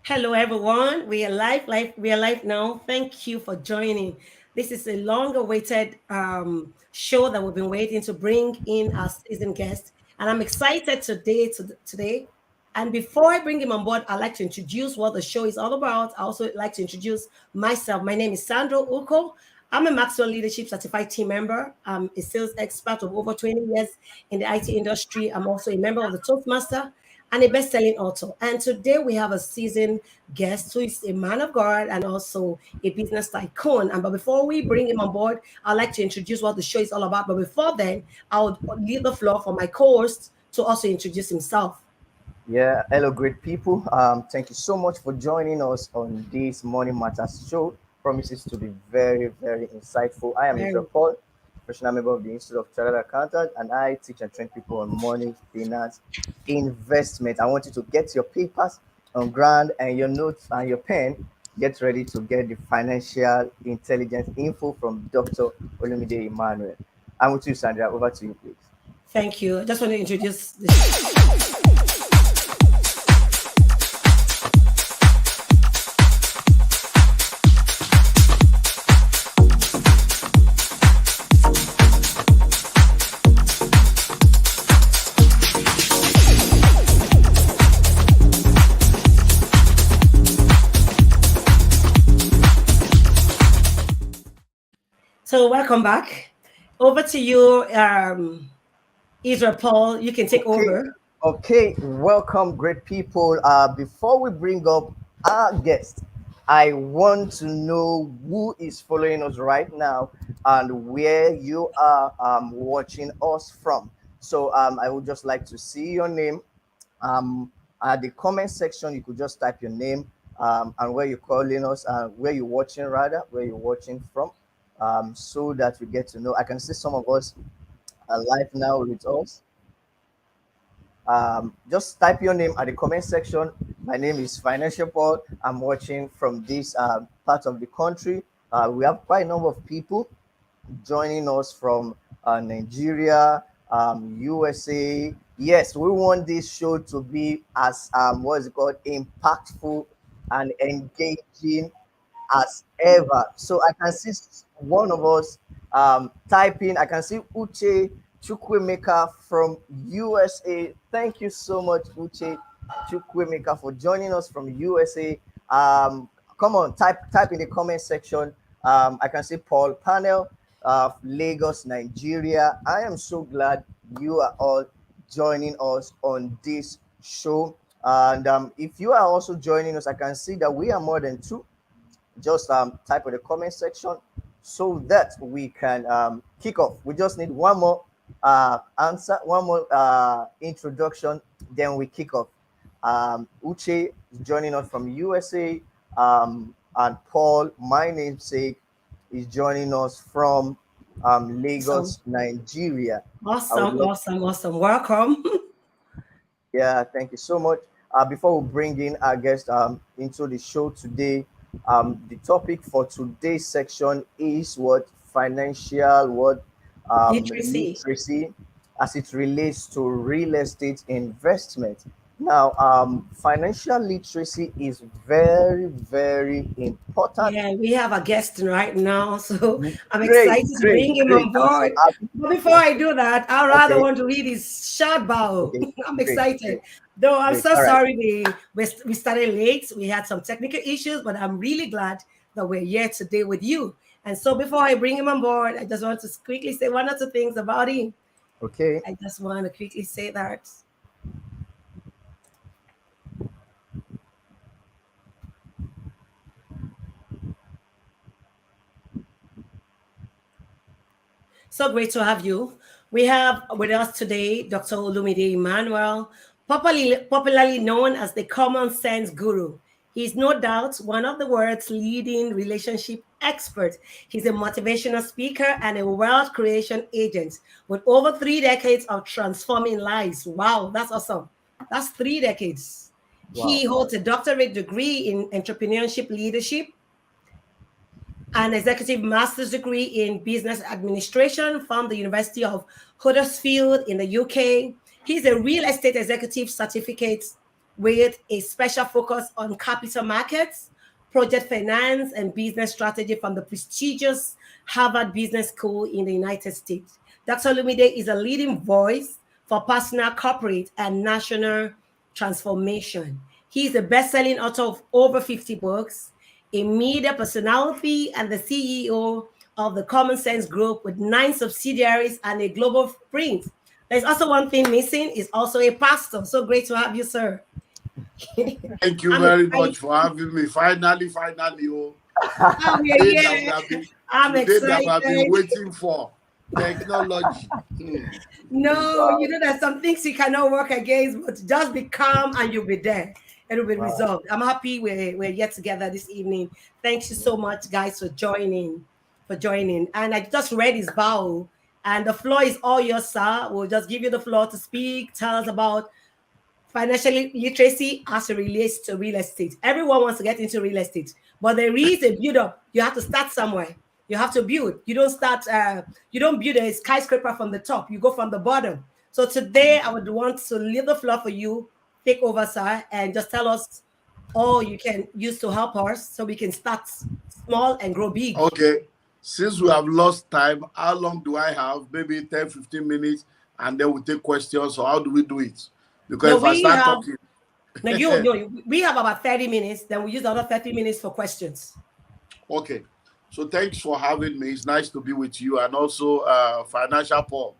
Hello, everyone. We are live. We are live now. Thank you for joining. This is a long-awaited show that we've been waiting to bring in our season guest, and I'm excited today. And before I bring him on board, I'd like to introduce what the show is all about. I also like to introduce myself. My name is Sandro Uko. I'm a Maxwell Leadership Certified Team Member. I'm a sales expert of over 20 years in the IT industry. I'm also a member of the Toastmaster and a best-selling author. And today we have a seasoned guest who is a man of God and also a business tycoon. And but before we bring him on board, I'd like to introduce what the show is all about. But before then, I would leave the floor for my co-host to also introduce himself. Yeah, hello, great people. Thank you so much for joining us on this Morning Matters show. Promises to be very, very insightful. I am Israel Very Paul, professional member of the Institute of Chartered Accountant, and I teach and train people on money, finance, investment. I want you to get your papers on ground and your notes and your pen. Get ready to get the financial intelligence info from Dr. Olumide Emmanuel. I'm with you, Sandra. Over to you, please. thank you. I just want to introduce this. So welcome back. Over to you, Israel Paul. You can take Okay, over. okay, welcome, great people. Before we bring up our guest, I want to know who is following us right now and where you are watching us from. So I would just like to see your name. At the comment section, you could just type your name and where you're calling us and where you're watching, rather, where you're watching from, so that we get to know. I can see some of us are live now with us. Just type your name at the comment section. My name is Financial Paul. I'm watching from this part of the country. We have quite a number of people joining us from Nigeria, USA. Yes, we want this show to be as what is it called, impactful and engaging as ever. So I can see one of us typing. I can see Uche Chukwemeka from USA. Thank you so much, Uche Chukwemeka, for joining us from USA. Come on, type in the comment section. I can see Paul Panel of Lagos, Nigeria. I am so glad you are all joining us on this show. And if you are also joining us, I can see that we are more than two. Just type in the comment section so that we can kick off. We just need one more answer, one more introduction, then we kick off. Uche is joining us from USA, and Paul, my namesake, is joining us from Awesome, Lagos, Nigeria. I would awesome, love, awesome, awesome. Welcome. yeah, thank you so much. Before we bring in our guest into the show today, the topic for today's section is what financial what Literacy. literacy as it relates to real estate investment. Now, financial literacy is very, very important. Yeah, we have a guest right now, so I'm Great, excited to great, bring him great. on I'm so board. happy. But before I'm so, I do that, I rather okay, want to read his short bio. okay, I'm great, great, excited. Though I'm great. so All right. sorry we started late. We had some technical issues, but I'm really glad that we're here today with you. And so before I bring him on board, I just want to quickly say one or two things about him. Okay. I just want to quickly say that. So great to have you. We have with us today Dr. Olumide Emmanuel, popularly known as the common sense guru. He's no doubt one of the world's leading relationship experts. He's a motivational speaker and a wealth creation agent with over 3 decades of transforming lives. Wow, that's awesome. That's 3 decades. He Wow. holds a doctorate degree in entrepreneurship leadership, an executive master's degree in business administration from the University of Huddersfield in the UK. He's a real estate executive certificate with a special focus on capital markets, project finance, and business strategy from the prestigious Harvard Business School in the United States. Dr. Olumide is a leading voice for personal, corporate, and national transformation. He is a best-selling author of over 50 books, a media personality, and the CEO of the Common Sense Group with 9 subsidiaries and a global footprint. There's also one thing missing, is also a pastor. So great to have you, sir. Thank you I'm very excited. much for having me. Finally, oh, Oh, yeah, today that we yeah. have been, I'm today that we have been excited. waiting for. Technology. No, you know, there's some things you cannot work against, but just be calm and you'll be there. It'll be Wow. resolved. I'm happy we're yet together this evening. Thank you so much, guys, for joining. And I just read his bio, and the floor is all yours, sir. We'll just give you the floor to speak. Tell us about financial literacy as it relates to real estate. Everyone wants to get into real estate, but there is a build up. You have to start somewhere. You have to build. You don't start. You don't build a skyscraper from the top. You go from the bottom. So today, I would want to leave the floor for you. Take over, sir, and just tell us all you can use to help us, so we can start small and grow big. Okay. Since we have lost time, how long do I have? Maybe 10, 15 minutes, and then we take questions. So how do we do it? Because No, if I we start have. talking, No, we have about 30 minutes. Then we use the other 30 minutes for questions. okay. So thanks for having me. It's nice to be with you, and also Financial Paul.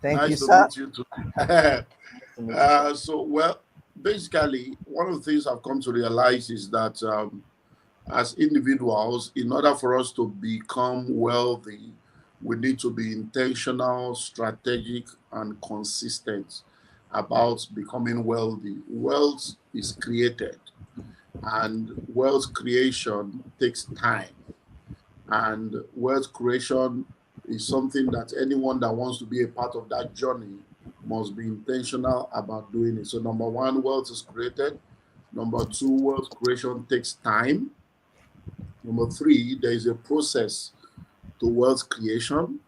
Thank you, Nice to sir. meet you too. Nice to meet you, sir. So, well, basically, one of the things I've come to realize is that as individuals, in order for us to become wealthy, we need to be intentional, strategic, and consistent about becoming wealthy. Wealth is created, and wealth creation takes time. And wealth creation is something that anyone that wants to be a part of that journey must be intentional about doing it. So, number one, wealth is created. Number two, wealth creation takes time. Number three, there is a process to wealth creation.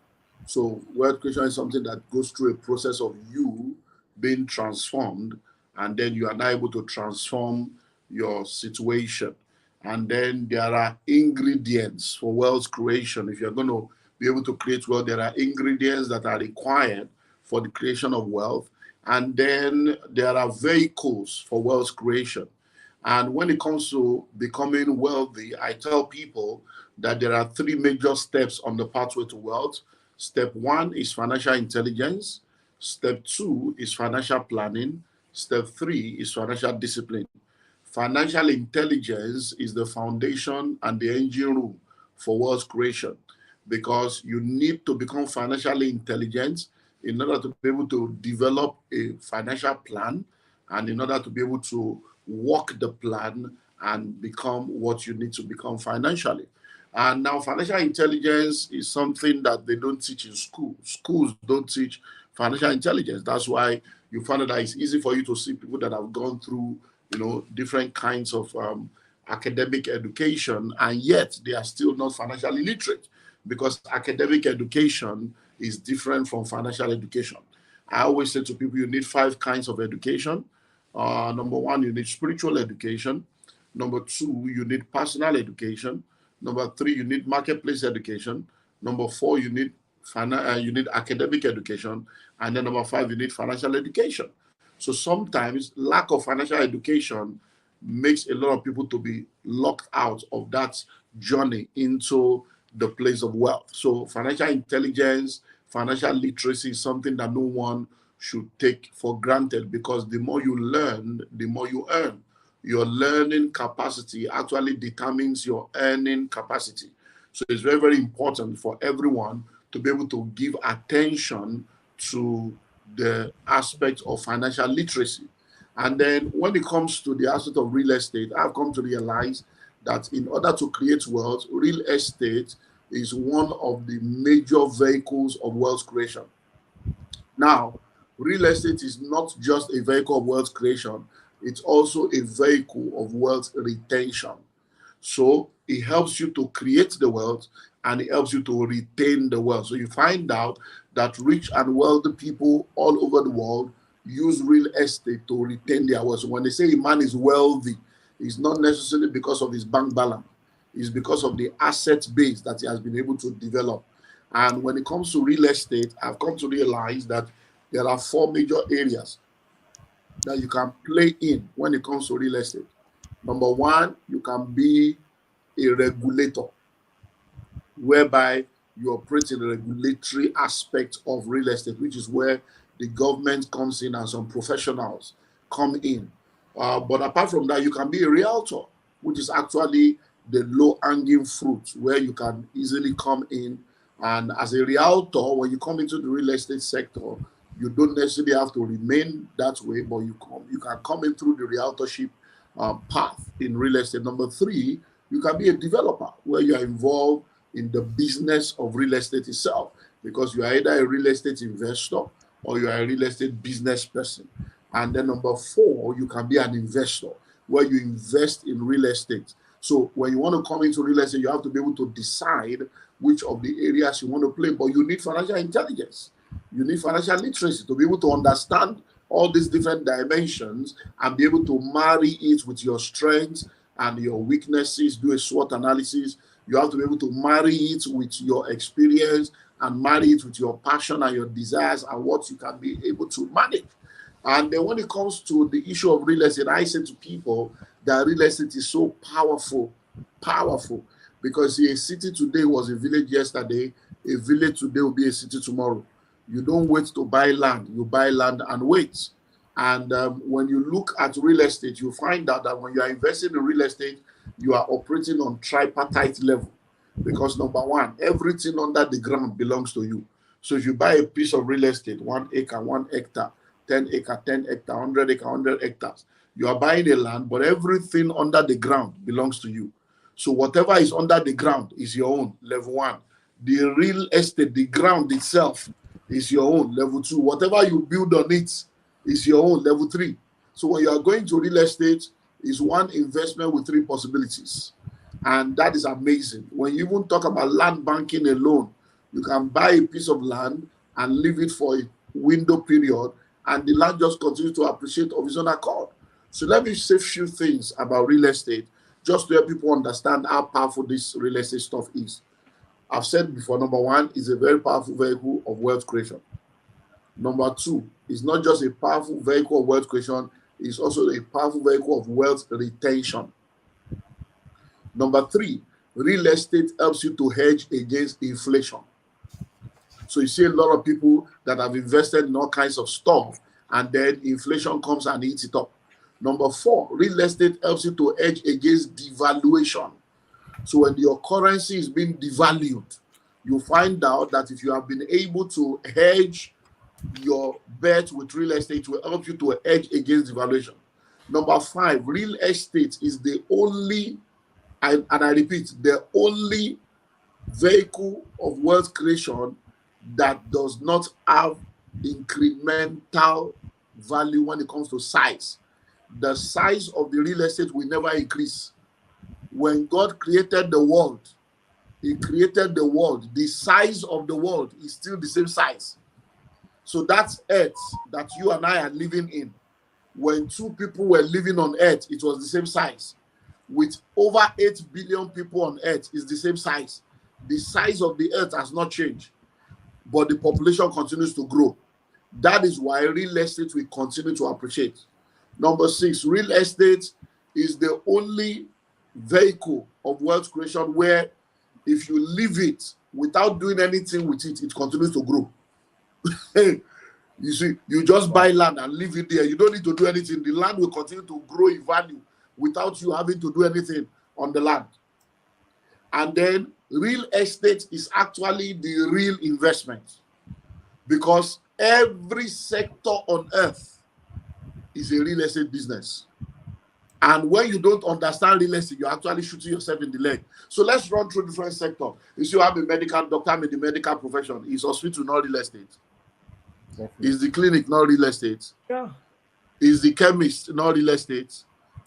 So, wealth creation is something that goes through a process of you being transformed, and then you are now able to transform your situation. And then there are ingredients for wealth creation. If you're going to be able to create wealth, there are ingredients that are required for the creation of wealth. And then there are vehicles for wealth creation. And when it comes to becoming wealthy, I tell people that there are 3 major steps on the pathway to wealth. Step 1 is financial intelligence. Step 2 is financial planning. Step 3 is financial discipline. Financial intelligence is the foundation and the engine room for wealth creation, because you need to become financially intelligent in order to be able to develop a financial plan, and in order to be able to work the plan and become what you need to become financially. And now financial intelligence is something that they don't teach in school. Schools don't teach financial intelligence. That's why you find that it's easy for you to see people that have gone through, different kinds of academic education, and yet they are still not financially literate, because academic education is different from financial education. I always say to people, you need 5 kinds of education. Number 1, you need spiritual education. Number 2, you need personal education. Number 3, you need marketplace education. Number 4, you need academic education. And then number 5, you need financial education. So sometimes lack of financial education makes a lot of people to be locked out of that journey into the place of wealth. So financial intelligence, financial literacy is something that no one should take for granted, because the more you learn, the more you earn. Your learning capacity actually determines your earning capacity. So it's very, very important for everyone to be able to give attention to the aspect of financial literacy. And then when it comes to the aspect of real estate, I've come to realize that in order to create wealth, real estate is one of the major vehicles of wealth creation. Now, real estate is not just a vehicle of wealth creation, it's also a vehicle of wealth retention. So it helps you to create the wealth, and it helps you to retain the wealth. So you find out that rich and wealthy people all over the world use real estate to retain their wealth. So when they say a man is wealthy, it's not necessarily because of his bank balance. It's because of the asset base that he has been able to develop. And when it comes to real estate, I've come to realize that there are four major areas that you can play in when it comes to real estate. Number one, you can be a regulator, whereby you operate in the regulatory aspect of real estate, which is where the government comes in and some professionals come in. But apart from that, you can be a realtor, which is actually the low-hanging fruit, where you can easily come in. And as a realtor, when you come into the real estate sector, you don't necessarily have to remain that way, but you can come in through the realtorship path in real estate. Number three, you can be a developer, where you are involved in the business of real estate itself, because you are either a real estate investor or you are a real estate business person. And then number four, you can be an investor, where you invest in real estate. So when you want to come into real estate, you have to be able to decide which of the areas you want to play, but you need financial intelligence. You need financial literacy to be able to understand all these different dimensions and be able to marry it with your strengths and your weaknesses, do a SWOT analysis. You have to be able to marry it with your experience and marry it with your passion and your desires and what you can be able to manage. And then when it comes to the issue of real estate, I say to people that real estate is so powerful, because a city today was a village yesterday, a village today will be a city tomorrow. You don't wait to buy land, you buy land and wait. And when you look at real estate, you find out that when you are investing in real estate, you are operating on tripartite level. Because number one, everything under the ground belongs to you. So if you buy a piece of real estate, 1 acre, 1 hectare, 10 acre, 10 hectare, 100 acre, 100 hectares, you are buying a land, but everything under the ground belongs to you. So whatever is under the ground is your own, level one. The real estate, the ground itself is your own, level two. Whatever you build on it is your own, level three. So when you are going to real estate, it's one investment with three possibilities. And that is amazing. When you even talk about land banking alone, you can buy a piece of land and leave it for a window period, and the land just continues to appreciate of its own accord. So let me say a few things about real estate, just to help people understand how powerful this real estate stuff is. I've said before, number one, is a very powerful vehicle of wealth creation. Number two, it's not just a powerful vehicle of wealth creation, it's also a powerful vehicle of wealth retention. Number three, real estate helps you to hedge against inflation. So you see a lot of people that have invested in all kinds of stuff, and then inflation comes and eats it up. Number four, real estate helps you to hedge against devaluation. So when your currency is being devalued, you find out that if you have been able to hedge your bet with real estate, it will help you to hedge against devaluation. Number five, real estate is the only, and I repeat, the only vehicle of wealth creation that does not have incremental value when it comes to size. The size of the real estate will never increase. When God created the world, He created the world. The size of the world is still the same size. So that's earth that you and I are living in. When two people were living on earth, it was the same size. With over 8 billion people on earth, is the same size. The size of the earth has not changed, but the population continues to grow. That is why real estate will continue to appreciate. Number six, real estate is the only vehicle of wealth creation where if you leave it without doing anything with it, it continues to grow. You see, you just buy land and leave it there. You don't need to do anything. The land will continue to grow in value without you having to do anything on the land. And then real estate is actually the real investment, because every sector on earth is a real estate business. And when you don't understand real estate, you're actually shooting yourself in the leg. So let's run through different sectors. If you have a medical doctor, I'm in the medical profession. Is hospital not real estate? Definitely. Is the clinic not real estate? Yeah. Is the chemist not real estate?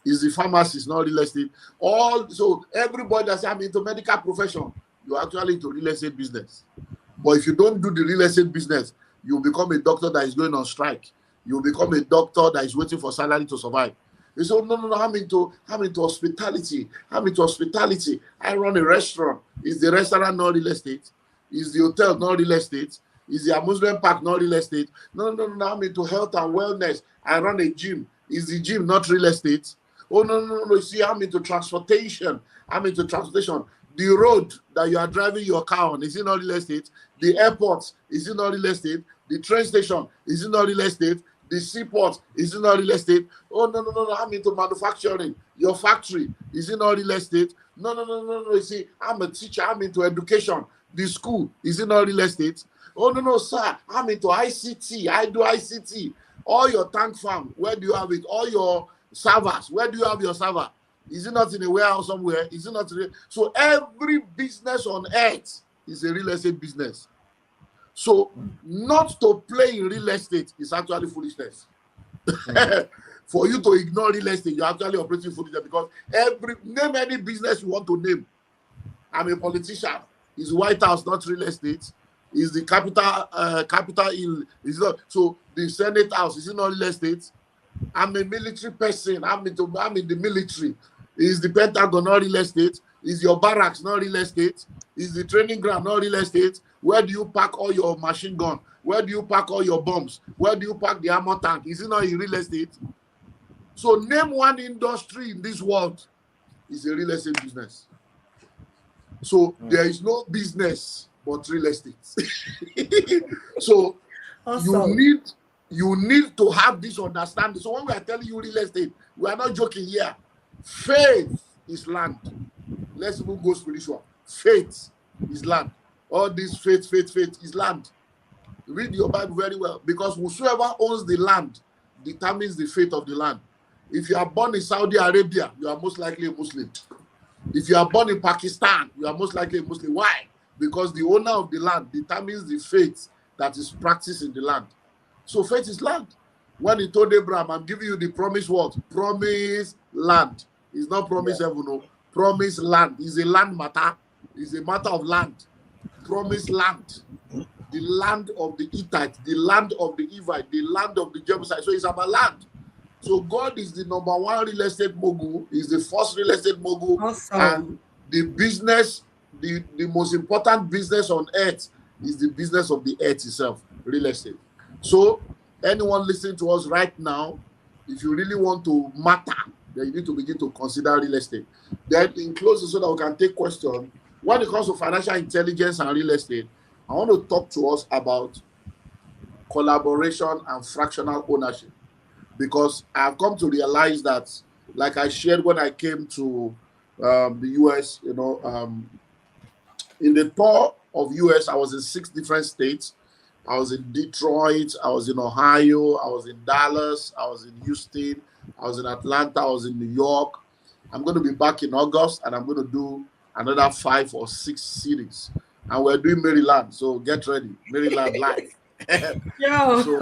Is the pharmacist not real estate? So everybody that's I'm into medical profession, you're actually into real estate business. But if you don't do the real estate business, you become a doctor that is going on strike. You become a doctor that is waiting for salary to survive. You say, oh, no, no, no, I'm into hospitality. I'm into hospitality. I run a restaurant. Is the restaurant not real estate? Is the hotel not real estate? Is the amusement park not real estate? No, no, no, no, I'm into health and wellness. I run a gym. Is the gym not real estate? Oh, no, no, no, no. You see, I'm into transportation. I'm into transportation. The road that you are driving your car on, is it not real estate? The airport, is it not real estate? The train station, is it not real estate? The seaport, is it not real estate? Oh, no, no, no, no, I'm into manufacturing. Your factory, is it not real estate? No, no, no, no, no. You see, I'm a teacher. I'm into education. The school, is it not real estate? Oh, no, no, sir. I'm into ICT. I do ICT. All your tank farm, where do you have it? All your servers, where do you have your server? Is it not in a warehouse somewhere? Is it not? So every business on earth is a real estate business. So not to play in real estate is actually foolishness. For you to ignore real estate, you're actually operating foolishness, because name any business you want to name. I'm a politician. Is White House not real estate? Is the capital Hill, is not? So the Senate House, is it not real estate? I'm a military person. I'm in the military. Is the Pentagon not real estate? Is your barracks not real estate? Is the training ground not real estate? Where do you park all your machine gun? Where do you park all your bombs? Where do you park the armor tank? Is it not in real estate? So name one industry in this world is a real estate business. So there is no business but real estate. So Awesome. you need to have this understanding. So when we are telling you real estate, we are not joking here. Faith is land. Let's even go spiritual. Faith is land. All this faith is land. Read your Bible very well, because whosoever owns the land determines the fate of the land. If you are born in Saudi Arabia, you are most likely a Muslim. If you are born in Pakistan, you are most likely a Muslim. Why? Because the owner of the land determines the faith that is practiced in the land. So faith is land. When he told Abraham, I'm giving you the promised word, promise land. It's not promise heaven, no. Promise land. It's a land matter. It's a matter of land. Promise land. The land of the Hittite, the land of the Evite, the land of the Jebusite. So it's about land. So God is the number one real estate mogul. He's the first real estate mogul. Awesome. And the business, the most important business on earth is the business of the earth itself, real estate. So anyone listening to us right now, if you really want to matter, then you need to begin to consider real estate. Then in closing, so that we can take questions, when it comes to financial intelligence and real estate, I want to talk to us about collaboration and fractional ownership. Because I've come to realize that, like I shared when I came to the US, in the tour of US, I was in 6 different states. I was in Detroit, I was in Ohio, I was in Dallas, I was in Houston, I was in Atlanta, I was in New York. I'm going to be back in August, and I'm going to do another 5 or 6 cities. And we're doing Maryland, so get ready. Maryland live. So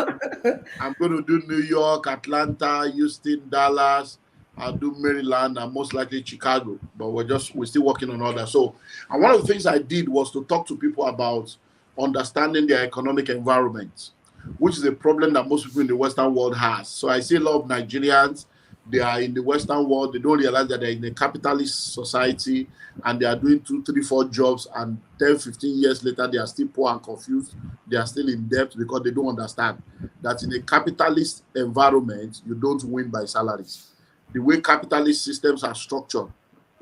I'm going to do New York, Atlanta, Houston, Dallas. I'll do Maryland and most likely Chicago, but we're still working on all that. So, and one of the things I did was to talk to people about understanding their economic environment, which is a problem that most people in the Western world has. So I see a lot of Nigerians, they are in the Western world, they don't realize that they're in a capitalist society, and they are doing 2, 3, 4 jobs, and 10, 15 years later, they are still poor and confused. They are still in debt because they don't understand that in a capitalist environment, you don't win by salaries. The way capitalist systems are structured,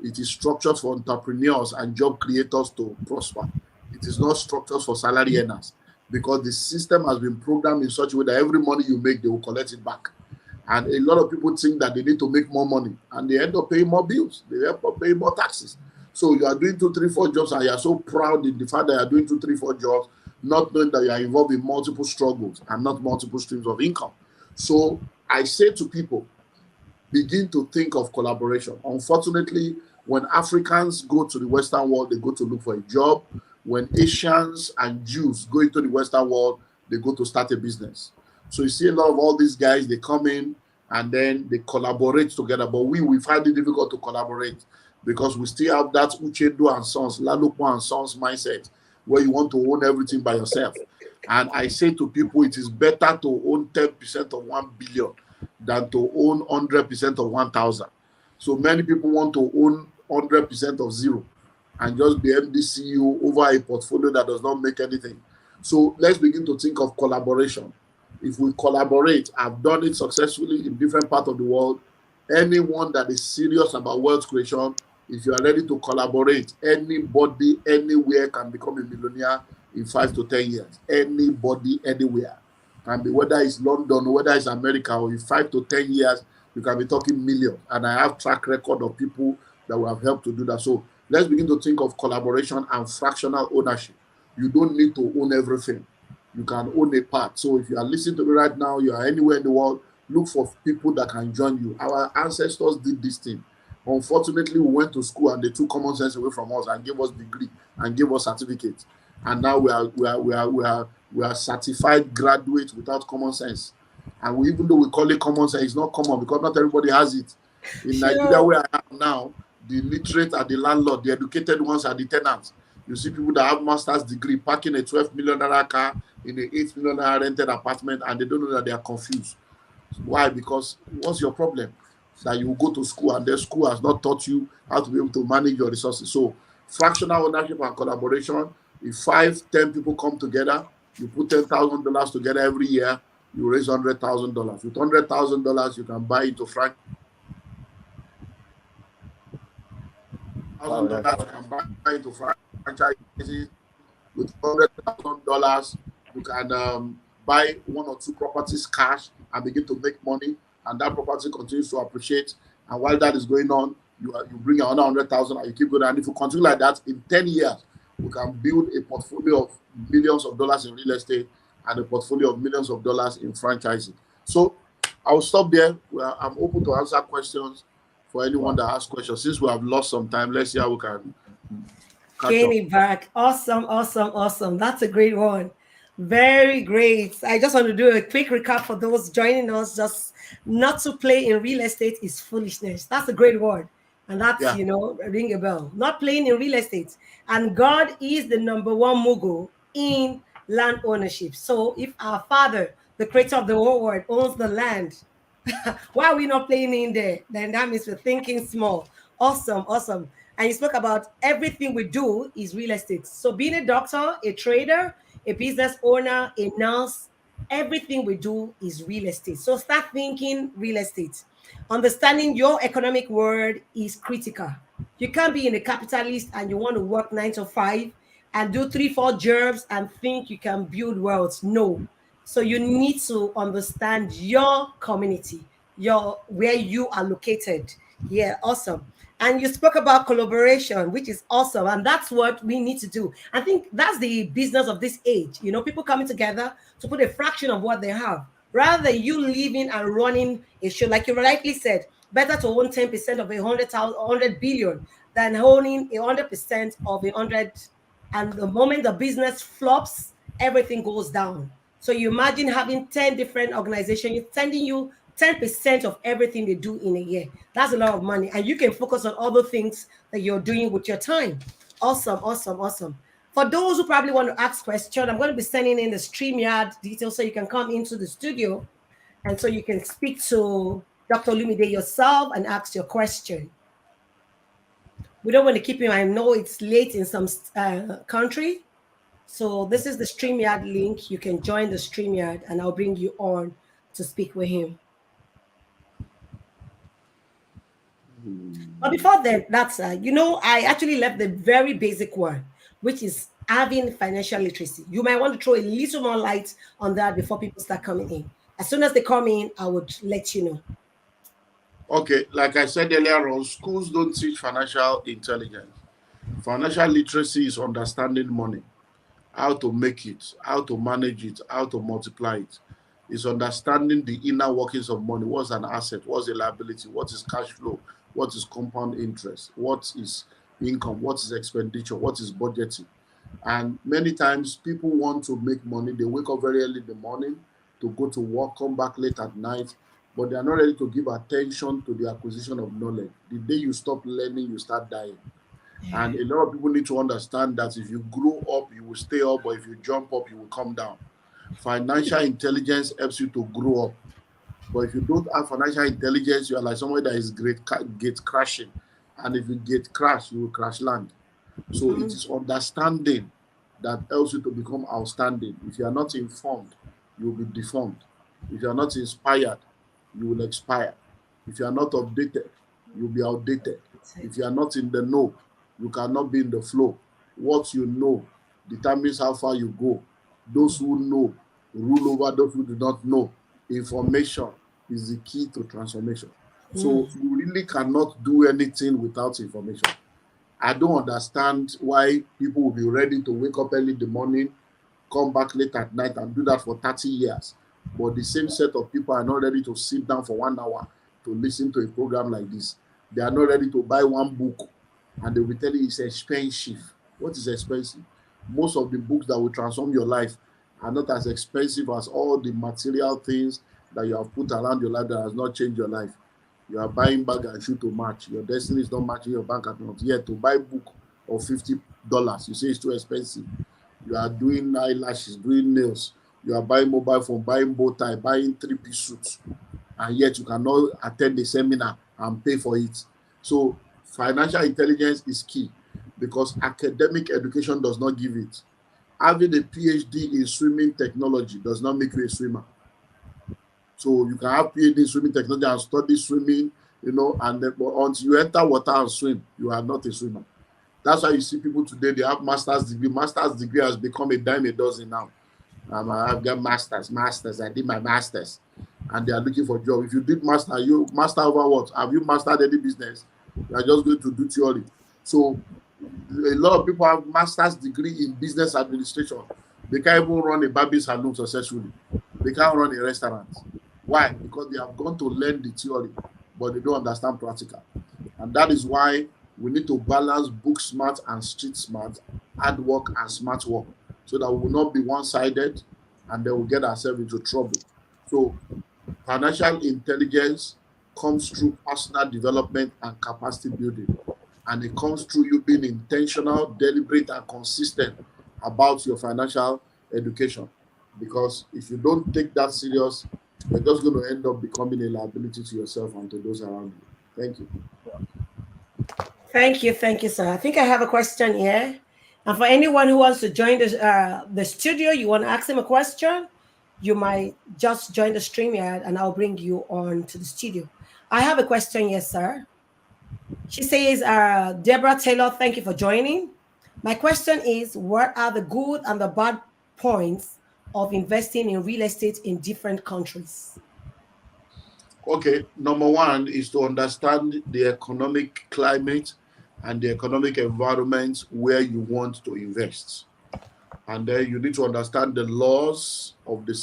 it is structured for entrepreneurs and job creators to prosper. It is not structured for salary earners, because the system has been programmed in such a way that every money you make, they will collect it back. And a lot of people think that they need to make more money, and they end up paying more bills. They end up paying more taxes. So you are doing 2, 3, 4 jobs, and you are so proud in the fact that you are doing 2, 3, 4 jobs, not knowing that you are involved in multiple struggles and not multiple streams of income. So I say to people, begin to think of collaboration. Unfortunately, when Africans go to the Western world, they go to look for a job. When Asians and Jews go into the Western world, they go to start a business. So you see a lot of all these guys, they come in and then they collaborate together. But we find it difficult to collaborate because we still have that Uchedu and Sons, Lalupo and Sons mindset, where you want to own everything by yourself. And I say to people, it is better to own 10% of 1 billion than to own 100% of 1,000. So many people want to own 100% of zero and just be MD CEO over a portfolio that does not make anything. So let's begin to think of collaboration. If we collaborate, I've done it successfully in different parts of the world. Anyone that is serious about wealth creation, if you are ready to collaborate, anybody, anywhere can become a millionaire in 5 to 10 years. Anybody, anywhere can be, whether it's London or whether it's America, or in 5 to 10 years, you can be talking millions. And I have track record of people that will have helped to do that. So let's begin to think of collaboration and fractional ownership. You don't need to own everything. You can own a part. So if you are listening to me right now, you are anywhere in the world, look for people that can join you. Our ancestors did this thing. Unfortunately, we went to school and they took common sense away from us and gave us degree and gave us certificates. And now we are certified graduates without common sense. And even though we call it common sense, it's not common because not everybody has it. In Nigeria, where I am now, the literate are the landlord, the educated ones are the tenants. You see people that have master's degree parking a 12 million car in an 8 million rented apartment, and they don't know that they are confused. Why? Because what's your problem? That you go to school and the school has not taught you how to be able to manage your resources. So fractional ownership and collaboration, if 5, 10 people come together, you put $10,000 together every year, you raise $100,000. With $100,000, you can buy into franchise. Wow, $1,000 you can buy into franchises. With $100,000, you can buy 1 or 2 properties cash and begin to make money, and that property continues to appreciate. And while that is going on, you bring another 100,000 and you keep going. And if you continue like that, in 10 years, we can build a portfolio of millions of dollars in real estate and a portfolio of millions of dollars in franchising. So I'll stop there. I'm open to answer questions for anyone that has questions. Since we have lost some time, let's see how we can gain it back. Awesome, awesome, awesome. That's a great one. Very great. I just want to do a quick recap for those joining us. Just not to play in real estate is foolishness. That's a great word. And that's, ring a bell. Not playing in real estate. And God is the number one mogul in land ownership. So if our Father, the creator of the whole world, owns the land, why are we not playing in there? Then that means we're thinking small. Awesome, awesome. And you spoke about everything we do is real estate. So being a doctor, a trader, a business owner, a nurse, everything we do is real estate. So start thinking real estate. Understanding your economic word is critical. You can't be in a capitalist and you want to work 9 to 5 and do 3, 4 jobs and think you can build wealth. No. So you need to understand your community, your where you are located. Yeah, awesome. And you spoke about collaboration, which is awesome. And that's what we need to do. I think that's the business of this age. People coming together to put a fraction of what they have. Rather than you living and running a show, like you rightly said, better to own 10% of 100 billion than owning 100% of 100. And the moment the business flops, everything goes down. So you imagine having 10 different organizations sending you 10% of everything they do in a year. That's a lot of money. And you can focus on other things that you're doing with your time. Awesome, awesome, awesome. For those who probably want to ask questions, I'm going to be sending in the StreamYard details so you can come into the studio and so you can speak to Dr. Olumide yourself and ask your question. We don't want to keep him. I know it's late in some country. So this is the StreamYard link. You can join the StreamYard and I'll bring you on to speak with him. But before that, I actually left the very basic one, which is having financial literacy. You might want to throw a little more light on that before people start coming in. As soon as they come in, I would let you know. Okay, like I said earlier on, schools don't teach financial intelligence. Financial literacy is understanding money, how to make it, how to manage it, how to multiply it. It's understanding the inner workings of money. What's an asset? What's a liability? What is cash flow? What is compound interest? What is income? What is expenditure? What is budgeting? And many times people want to make money. They wake up very early in the morning to go to work, come back late at night, but they are not ready to give attention to the acquisition of knowledge. The day you stop learning, you start dying. And a lot of people need to understand that if you grow up, you will stay up, but if you jump up, you will come down. Financial intelligence helps you to grow up. But if you don't have financial intelligence, you are like somebody that is gate crashing. And if you get crash, you will crash land. So it is understanding that helps you to become outstanding. If you are not informed, you will be deformed. If you are not inspired, you will expire. If you are not updated, you will be outdated. If you are not in the know, you cannot be in the flow. What you know determines how far you go. Those who know rule over those who do not know. Information is the key to transformation. So you really cannot do anything without information. I don't understand why people will be ready to wake up early in the morning, come back late at night, and do that for 30 years. But the same set of people are not ready to sit down for 1 hour to listen to a program like this. They are not ready to buy one book, and they will tell you it's expensive. What is expensive? Most of the books that will transform your life are not as expensive as all the material things that you have put around your life that has not changed your life. You are buying bag and shoe to match. Your destiny is not matching your bank account. Yet to buy book of $50, you say it's too expensive. You are doing eyelashes, doing nails. You are buying mobile phone, buying bow tie, buying three-piece suits, and yet you cannot attend the seminar and pay for it. So financial intelligence is key because academic education does not give it. Having a PhD in swimming technology does not make you a swimmer. So you can have PhD in swimming technology and study swimming, and then, but until you enter water and swim, you are not a swimmer. That's why you see people today, they have master's degree. Master's degree has become a dime a dozen now. I've got masters. I did my masters, and they are looking for a job. If you did master, you master over what? Have you mastered any business? You are just going to do theory. So a lot of people have master's degree in business administration. They can't even run a barber salon successfully. They can't run a restaurant. Why? Because they have gone to learn the theory, but they don't understand practical. And that is why we need to balance book smart and street smart, hard work and smart work, so that we will not be one-sided and then we'll get ourselves into trouble. So financial intelligence comes through personal development and capacity building. And it comes through you being intentional, deliberate, and consistent about your financial education. Because if you don't take that serious, you're just going to end up becoming a liability to yourself and to those around you. Thank you. Thank you, sir. I think I have a question here. And for anyone who wants to join the studio, you want to ask him a question, you might just join the stream yard and I'll bring you on to the studio. I have a question, yes, sir. She says, Deborah Taylor, thank you for joining. My question is, what are the good and the bad points of investing in real estate in different countries? Okay, number one is to understand the economic climate and the economic environment where you want to invest. And then you need to understand the laws of the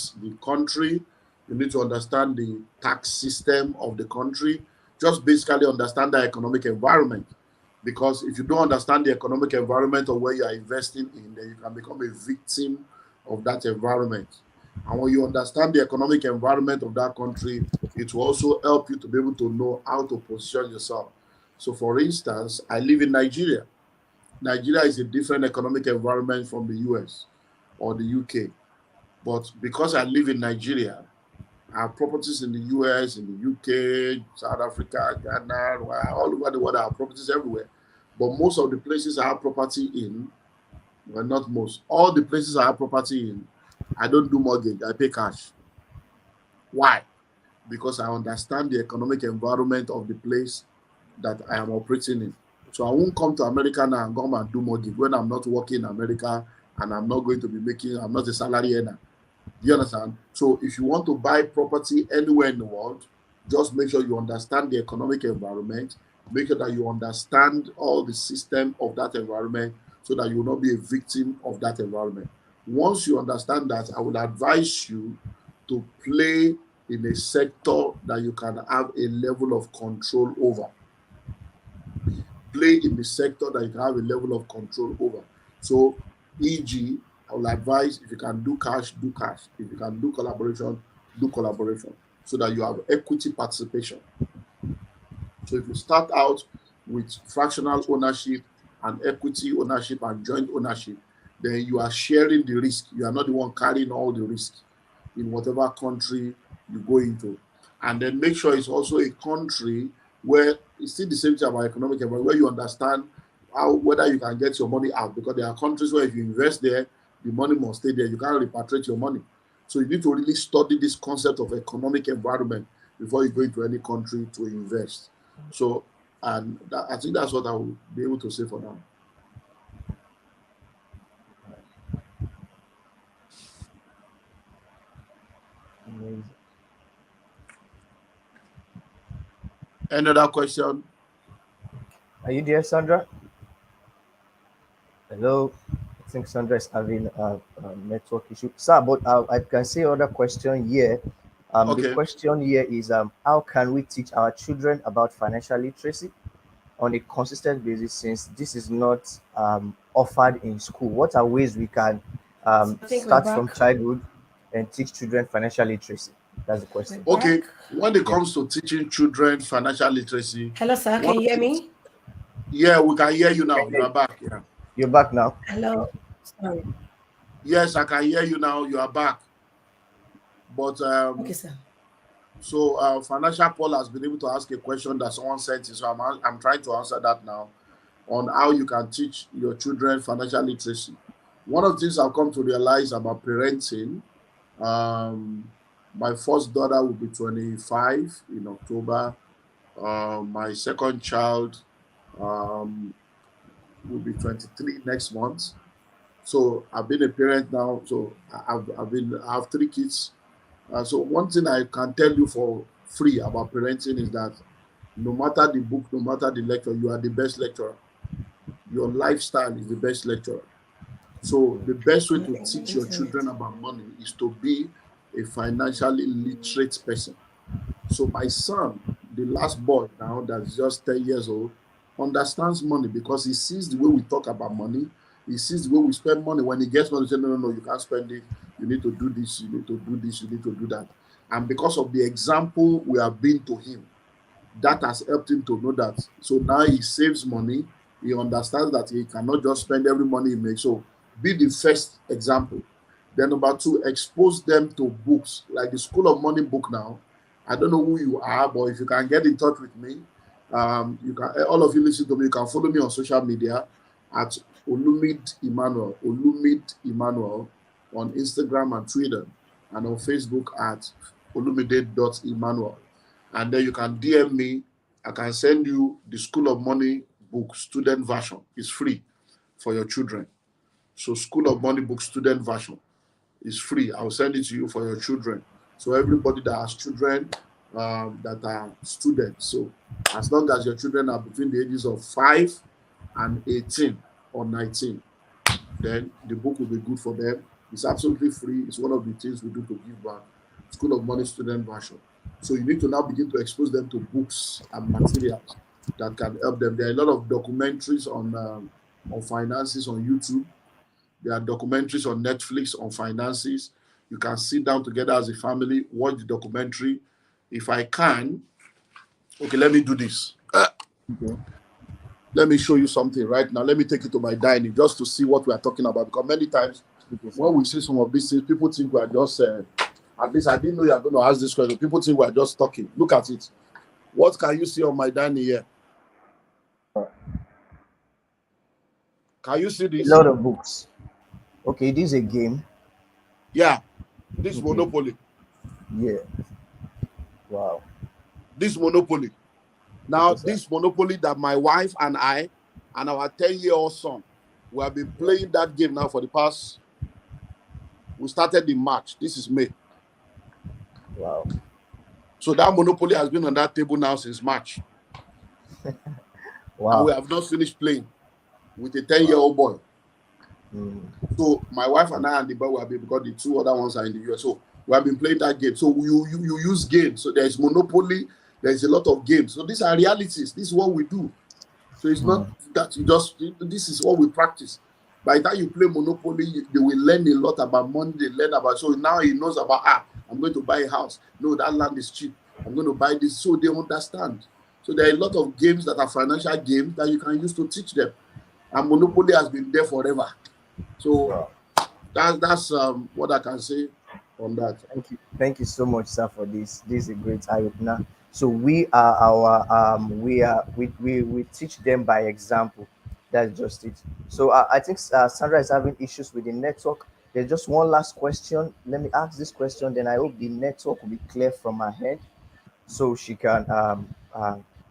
country. You need to understand the tax system of the country. Just basically understand the economic environment. Because if you don't understand the economic environment of where you are investing in, then you can become a victim of that environment. And when you understand the economic environment of that country, it will also help you to be able to know how to position yourself. So, for instance, I live in Nigeria. Nigeria is a different economic environment from the US or the UK. But because I live in Nigeria, I have properties in the US, in the UK, South Africa, Ghana, all over the world. I have properties everywhere. But most of the places I have property in, well, not most, all the places I have property in, I don't do mortgage, I pay cash. Why? Because I understand the economic environment of the place that I am operating in. So I won't come to America now and come and do mortgage when I'm not working in America and I'm not going to be making, I'm not a salary earner. Do you understand? So if you want to buy property anywhere in the world, just make sure you understand the economic environment, make sure that you understand all the system of that environment so that you will not be a victim of that environment. Once you understand that, I would advise you to play in a sector that you can have a level of control over. Play in the sector that you can have a level of control over. So, e.g., I will advise if you can do cash, do cash. If you can do collaboration, do collaboration so that you have equity participation. So if you start out with fractional ownership and equity ownership and joint ownership, then you are sharing the risk. You are not the one carrying all the risk in whatever country you go into. And then make sure it's also a country where it's still the same thing about economic environment, where you understand how whether you can get your money out, because there are countries where if you invest there, the money must stay there. You can't repatriate your money. So you need to really study this concept of economic environment before you go into any country to invest. So, and I think that's what I will be able to say for now. Amazing. Any other question? Are you there, Sandra? Hello. I think Sandra is having a network issue. Sir, but I can see other question here. Okay. The question here is how can we teach our children about financial literacy on a consistent basis, since this is not offered in school? What are ways we can I think we're start from back. childhood and teach children financial literacy? That's the question. We're Okay. back. When it comes to teaching children financial literacy, Hello, sir. Can one you hear thing- me? yeah, we can hear you now. You are back. Yeah. You're back now. Hello. Sorry. Yes, I can hear you now. You are back. But Okay, sir. so Financial Paul has been able to ask a question that someone sent. So I'm trying to answer that now on how you can teach your children financial literacy. One of the things I've come to realize about parenting, my first daughter will be 25 in October. My second child will be 23 next month. So I've been a parent now. So I have 3 kids. So one thing I can tell you for free about parenting is that no matter the book, no matter the lecture, you are the best lecturer. Your lifestyle is the best lecturer. So the best way to teach your children about money is to be a financially literate person. So my son, the last boy now that's just 10 years old, understands money because he sees the way we talk about money. He sees the way we spend money. When he gets money, he says, no, no, no, you can't spend it. You need to do this, you need to do this, you need to do that. And because of the example we have been to him, that has helped him to know that. So now he saves money. He understands that he cannot just spend every money he makes. So be the first example. Then number 2, expose them to books like the School of Money book now. I don't know who you are, but if you can get in touch with me, you can. All of you listen to me. You can follow me on social media at Olumide Emmanuel on Instagram and Twitter, and on Facebook at olumide.emmanuel. And then you can DM me. I can send you the School of Money book student version. It's free for your children. So School of Money book student version is free. I'll send it to you for your children. So everybody that has children that are students. So as long as your children are between the ages of 5 and 18 or 19, then the book will be good for them. It's absolutely free. It's one of the things we do to give back. School of Money student version. So you need to now begin to expose them to books and materials that can help them. There are a lot of documentaries on finances on YouTube. There are documentaries on Netflix on finances. You can sit down together as a family, watch the documentary. If I can, okay, let me do this. Okay. Let me show you something right now. Let me take you to my dining just to see what we are talking about. Because many times when we see some of these things, people think we are just, at least I didn't know you are going to ask this question. People think we are just talking. Look at it. What can you see on my dining here? Can you see this? A lot of books. Okay, this is a game. Yeah, this Okay. Monopoly. Yeah. Wow. This Monopoly. Now, Okay, sir. this Monopoly that my wife and I and our 10-year-old son, we have been playing that game now for the past, we started in March. This is May. Wow. So that Monopoly has been on that table now since March. And we Wow. have not finished playing with a 10-year-old boy. Mm. So my wife and I and the boy will be, because the 2 other ones are in the US. So we have been playing that game. So you use games. So there's Monopoly, there's a lot of games. So these are realities. This is what we do. So it's not that you just, this is what we practice. By the time you play Monopoly, they will learn a lot about money. They learn about, so now he knows about, I'm going to buy a house. No, that land is cheap. I'm going to buy this. So they understand. So there are a lot of games that are financial games that you can use to teach them. And Monopoly has been there forever. So Wow. that's what I can say on that. Thank you so much, sir, for this. This is a great eye opener. So we are we teach them by example. That's just it. So I think Sandra is having issues with the network. There's just one last question. Let me ask this question. Then I hope the network will be clear from her head, so she can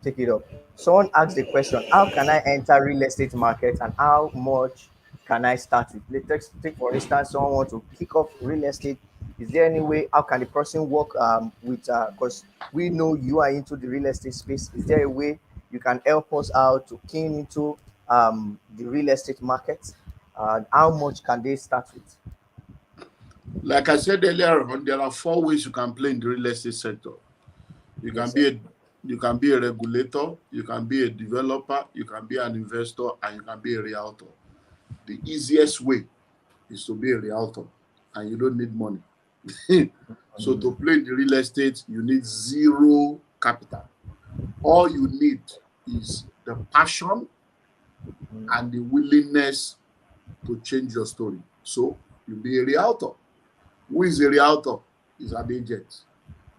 take it up. Someone asked the question, how can I enter real estate market and how much can I start with? Let's take for instance, someone wants to kick off real estate. Is there any way, how can the person work with, because we know you are into the real estate space. Is there a way you can help us out to key into the real estate market? How much can they start with? Like I said earlier on, there are 4 ways you can play in the real estate sector. You can Yes, sir. be a you can be a regulator, you can be a developer, you can be an investor, and you can be a realtor. The easiest way is to be a realtor, and you don't need money. So to play in the real estate, you need zero capital. All you need is the passion and the willingness to change your story. So you be a realtor. Who is a realtor? Is an agent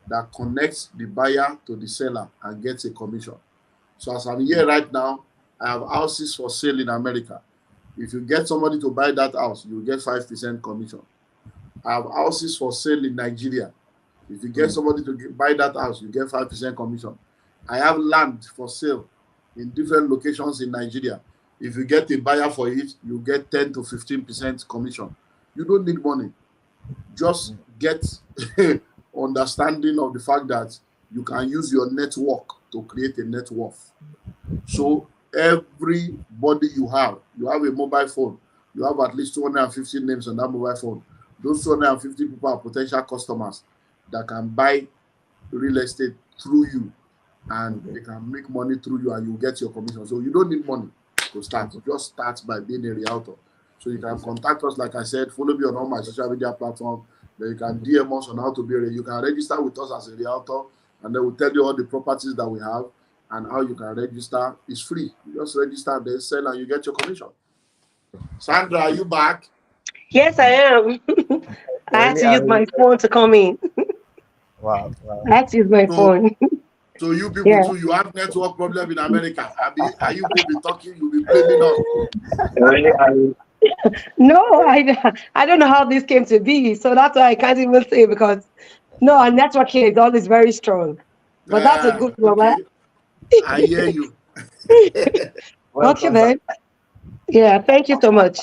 that connects the buyer to the seller and gets a commission. So as I'm here right now, I have houses for sale in America. If you get somebody to buy that house, you get 5% commission. I have houses for sale in Nigeria. If you get somebody to buy that house, you get 5% commission. I have land for sale in different locations in Nigeria. If you get a buyer for it, you get 10 to 15% commission. You don't need money. Just get understanding of the fact that you can use your network to create a net worth. So everybody you have a mobile phone, you have at least 250 names on that mobile phone. Those 250 people are potential customers that can buy real estate through you, and they can make money through you, and you get your commission. So you don't need money to start. You just start by being a realtor. So you can contact us, like I said, follow me on all my social media platforms. Then you can DM us on how to be you can register with us as a realtor, and then we'll tell you all the properties that we have and how you can register. It's free. You just register, then sell, and you get your commission. Sandra, are you back? Yes, I am. I had Really, to I use really, my phone to come in. wow, wow. I had to use my So, phone. so you people Yeah. too, you have network problem in America. Are you going to be talking? You'll be blaming us. Really, No, I don't know how this came to be. So that's why I can't even say because no, our network here is always very strong. But that's a good one, right? Okay, I hear you. Okay, Welcome back. then. Yeah, thank you so much.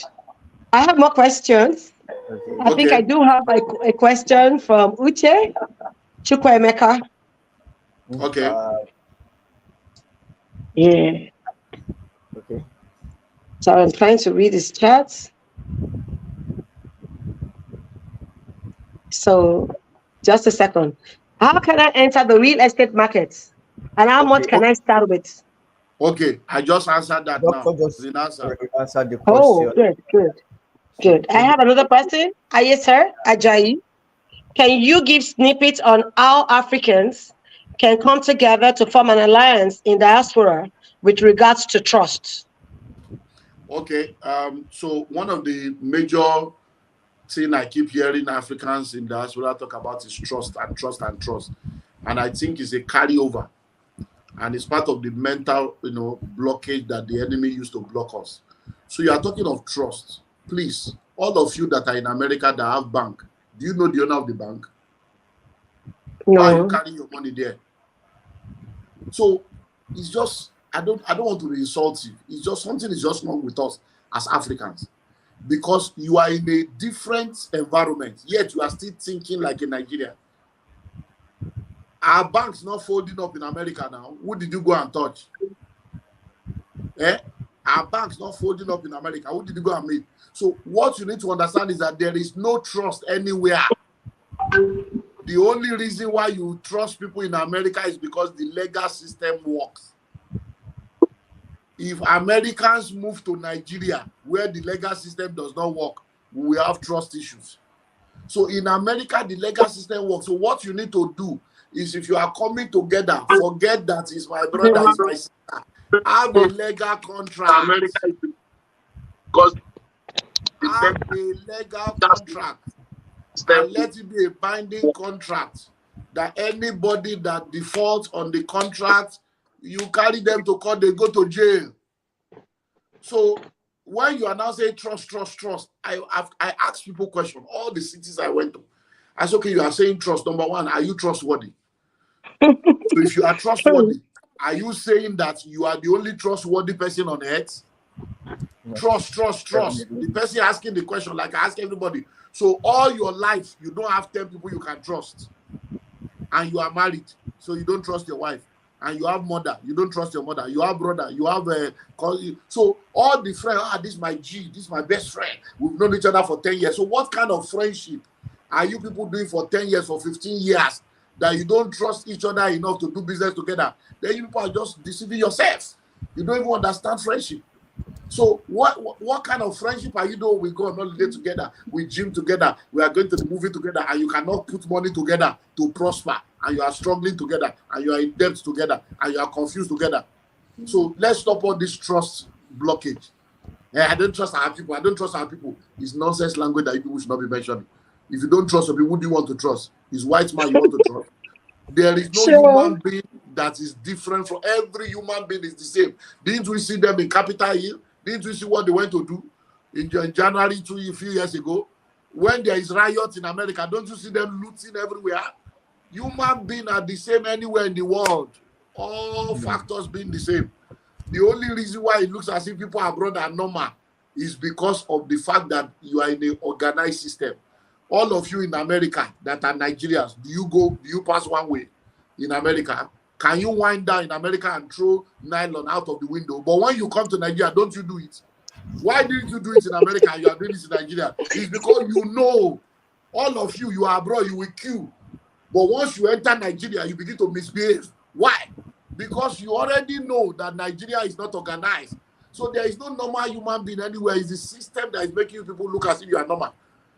I have more questions. Okay. I think I Okay, do have a question from Uche Chukwemeka. okay. Yeah. Okay. So I'm trying to read his chat. So just a second. How can I enter the real estate market? And how much Okay. can I start with? Okay, I just answered that Doctor now. just The answer. already answered the Oh, question. good, good, So good. I have another person. Yes, sir. Ajayi. Can you give snippets on how Africans can come together to form an alliance in diaspora with regards to trust? Okay, so one of the major thing I keep hearing Africans in diaspora talk about is trust and trust and trust. And I think it's a carryover, and it's part of the mental, blockage that the enemy used to block us. So you are talking of trust. Please, all of you that are in America that have bank, do you know the owner of the bank? Why are you No. carrying your money there? So it's just I don't want to be insulting. It's just something is just wrong with us as Africans, because you are in a different environment, yet you are still thinking like a Nigerian. Our banks not folding up in America now. Who did you go and touch? Eh? Our banks not folding up in America. Who did you go and meet? So what you need to understand is that there is no trust anywhere. The only reason why you trust people in America is because the legal system works. If Americans move to Nigeria, where the legal system does not work, we will have trust issues. So in America, the legal system works. So what you need to do is, if you are coming together, forget that is my brother, is my sister. Have a legal contract. America is because Have have a legal contract, and let it be a binding contract that anybody that defaults on the contract, you carry them to court, they go to jail. So when you are now saying trust, I ask people questions. All the cities I went to, I said, okay, you are saying trust. Number one, are you trustworthy? So if you are trustworthy, are you saying that you are the only trustworthy person on earth? No. Trust. The person asking the question, like I ask everybody. So all your life, you don't have 10 people you can trust. And you are married, so you don't trust your wife. And you have mother, you don't trust your mother. You have brother, you have a so all the friends, this is my G, this is my best friend. We've known each other for 10 years. So what kind of friendship are you people doing for 10 years, for 15 years, that you don't trust each other enough to do business together? Then you people are just deceiving yourself. You don't even understand friendship. So what kind of friendship are you doing? We go on holiday together, we gym together, we are going to the movie together, and you cannot put money together to prosper, and you are struggling together, and you are in debt together, and you are confused together. So let's stop all this trust blockage. I don't trust our people. I don't trust our people. It's nonsense language that people should not be mentioning. If you don't trust people, who do you want to trust? Is white man you want to trust? There is no human being that is different from every human being is the same. Didn't we see them in Capitol Hill? Didn't we see what they went to do in January a few years ago? When there is riots in America, don't you see them looting everywhere? Human beings are the same anywhere in the world. All factors being the same. The only reason why it looks as if people abroad are normal is because of the fact that you are in an organized system. All of you in America that are Nigerians, do you pass one way in America? Can you wind down in America and throw nylon out of the window? But when you come to Nigeria, don't you do it? Why didn't you do it in America and you are doing this in Nigeria? It's because you know, all of you, you are abroad, you will queue. But once you enter Nigeria, you begin to misbehave. Why? Because you already know that Nigeria is not organized. So there is no normal human being anywhere. It's the system that is making people look as if you are normal.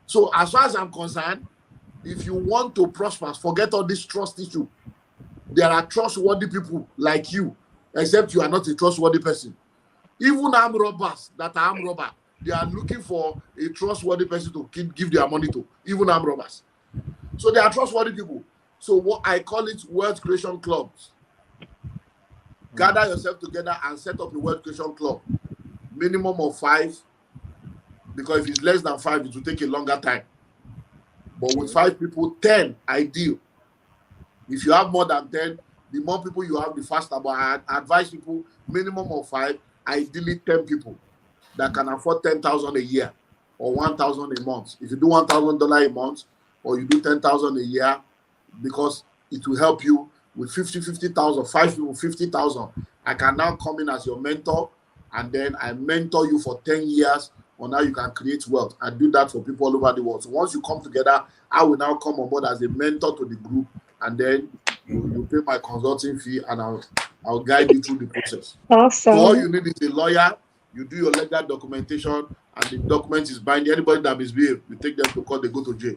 So as far as I'm concerned, if you want to prosper, forget all this trust issue. There are trustworthy people like you, except you are not a trustworthy person. Even armed robbers that are armed robbers, they are looking for a trustworthy person to give their money to, even armed robbers. So they are trustworthy people. So what I call it wealth creation clubs. Gather yourself together and set up a wealth creation club. Minimum of 5, because if it's less than 5, it will take a longer time. But with 5 people, 10, ideal. If you have more than 10, the more people you have, the faster. But I advise people, minimum of 5, ideally 10 people that can afford 10,000 a year or 1,000 a month. If you do $1,000 a month or you do 10,000 a year, because it will help you with 50,000, 5 people, 50,000. I can now come in as your mentor, and then I mentor you for 10 years on how you can create wealth. I do that for people all over the world. So once you come together, I will now come on board as a mentor to the group, and then you pay my consulting fee, and I'll guide you through the process. Awesome. So all you need is a lawyer. You do your legal documentation, and the document is binding. Anybody that misbehaves, you take them to court, they go to jail.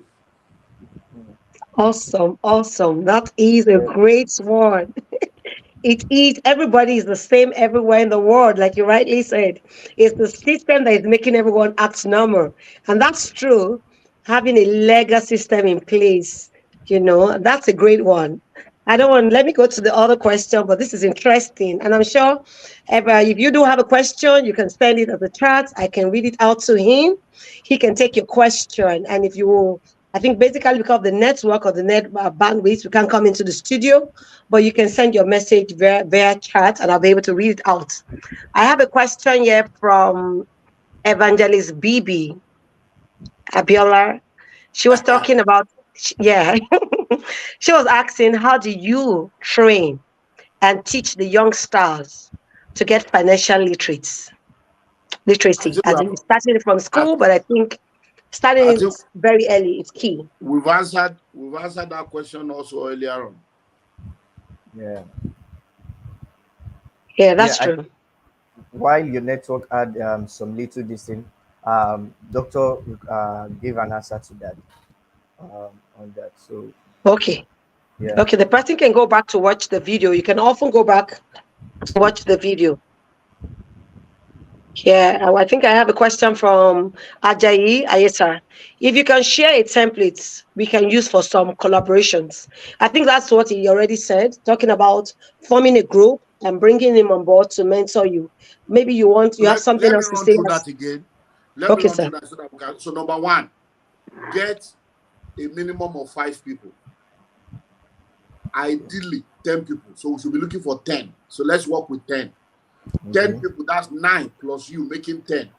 Awesome. That is a great one. It is, everybody is the same everywhere in the world, like you rightly said. It's the system that is making everyone act normal. And that's true. Having a legal system in place, that's a great one. Let me go to the other question, but this is interesting. And I'm sure if you do have a question, you can send it as a chat. I can read it out to him. He can take your question. And if you I think basically because of the network or the net bandwidth, we can't come into the studio, but you can send your message via chat and I'll be able to read it out. I have a question here from Evangelist BB Abiola. She was talking about, she was asking, how do you train and teach the young stars to get financial literacy? As in starting from school, but I think starting is very early. It's key. We've answered that question also earlier on. Yeah, that's true. While your network had some little distance, Doctor gave an answer to that on that. So okay, the person can go back to watch the video. You can often go back to watch the video. Yeah, I think I have a question from Ajayi Ayeta. If you can share a template we can use for some collaborations. I think that's what he already said, talking about forming a group and bringing him on board to mentor you. Maybe you have something Let me else to run say. through that again. Let me Okay, run sir. through that so that we can. So number one, get a minimum of 5 people. Ideally, 10 people. So we should be looking for 10. So let's work with 10. 10 Okay. people, that's 9 plus you, making 10.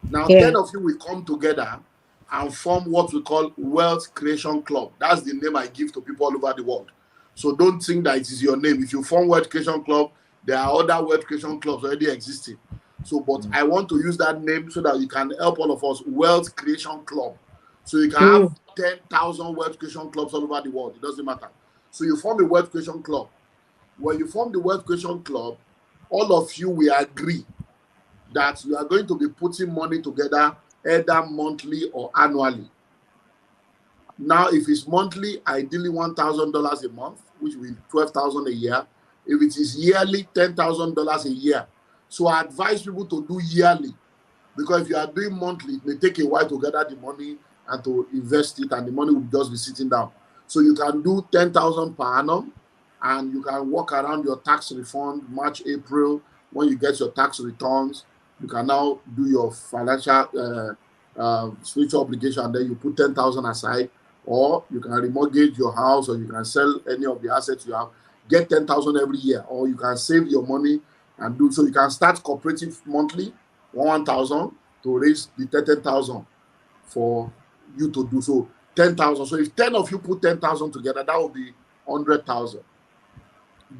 Now, Yeah. 10 of you will come together and form what we call Wealth Creation Club. That's the name I give to people all over the world. So don't think that it is your name. If you form Wealth Creation Club, there are other Wealth Creation Clubs already existing. So, but I want to use that name so that you can help all of us. Wealth Creation Club. So you can have Mm. 10,000 Wealth Creation Clubs all over the world. It doesn't matter. So you form a Wealth Creation Club. When you form the Wealth Creation Club, all of you will agree that you are going to be putting money together either monthly or annually. Now, if it's monthly, ideally $1,000 a month, which will be 12,000 a year. If it is yearly, $10,000 a year. So I advise people to do yearly, because if you are doing monthly, it may take a while to gather the money and to invest it, and the money will just be sitting down. So you can do 10,000 per annum, and you can work around your tax refund March, April. When you get your tax returns, you can now do your financial spiritual obligation, and then you put 10,000 aside, or you can remortgage your house, or you can sell any of the assets you have. Get 10,000 every year, or you can save your money and do so. You can start cooperative monthly 1,000 to raise the 30,000 for you to do so. 10,000. So if 10 of you put 10,000 together, that will be 100,000.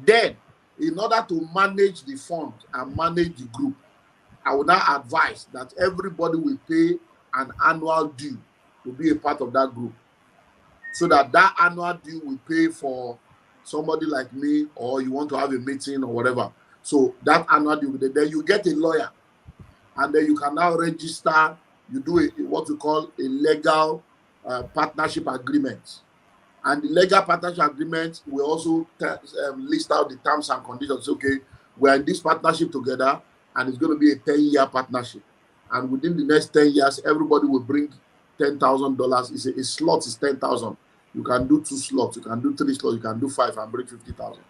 Then, in order to manage the fund and manage the group, I would now advise that everybody will pay an annual due to be a part of that group, so that that annual due will pay for somebody like me, or you want to have a meeting or whatever. So that annual due, then you get a lawyer, and then you can now register. You do what we call a legal partnership agreement, and the legal partnership agreement will also list out the terms and conditions. Okay, we're in this partnership together, and it's going to be a 10-year partnership, and within the next 10 years everybody will bring $10,000. A slot is 10,000. You can do 2 slots, you can do 3 slots, you can do 5 and bring 50,000.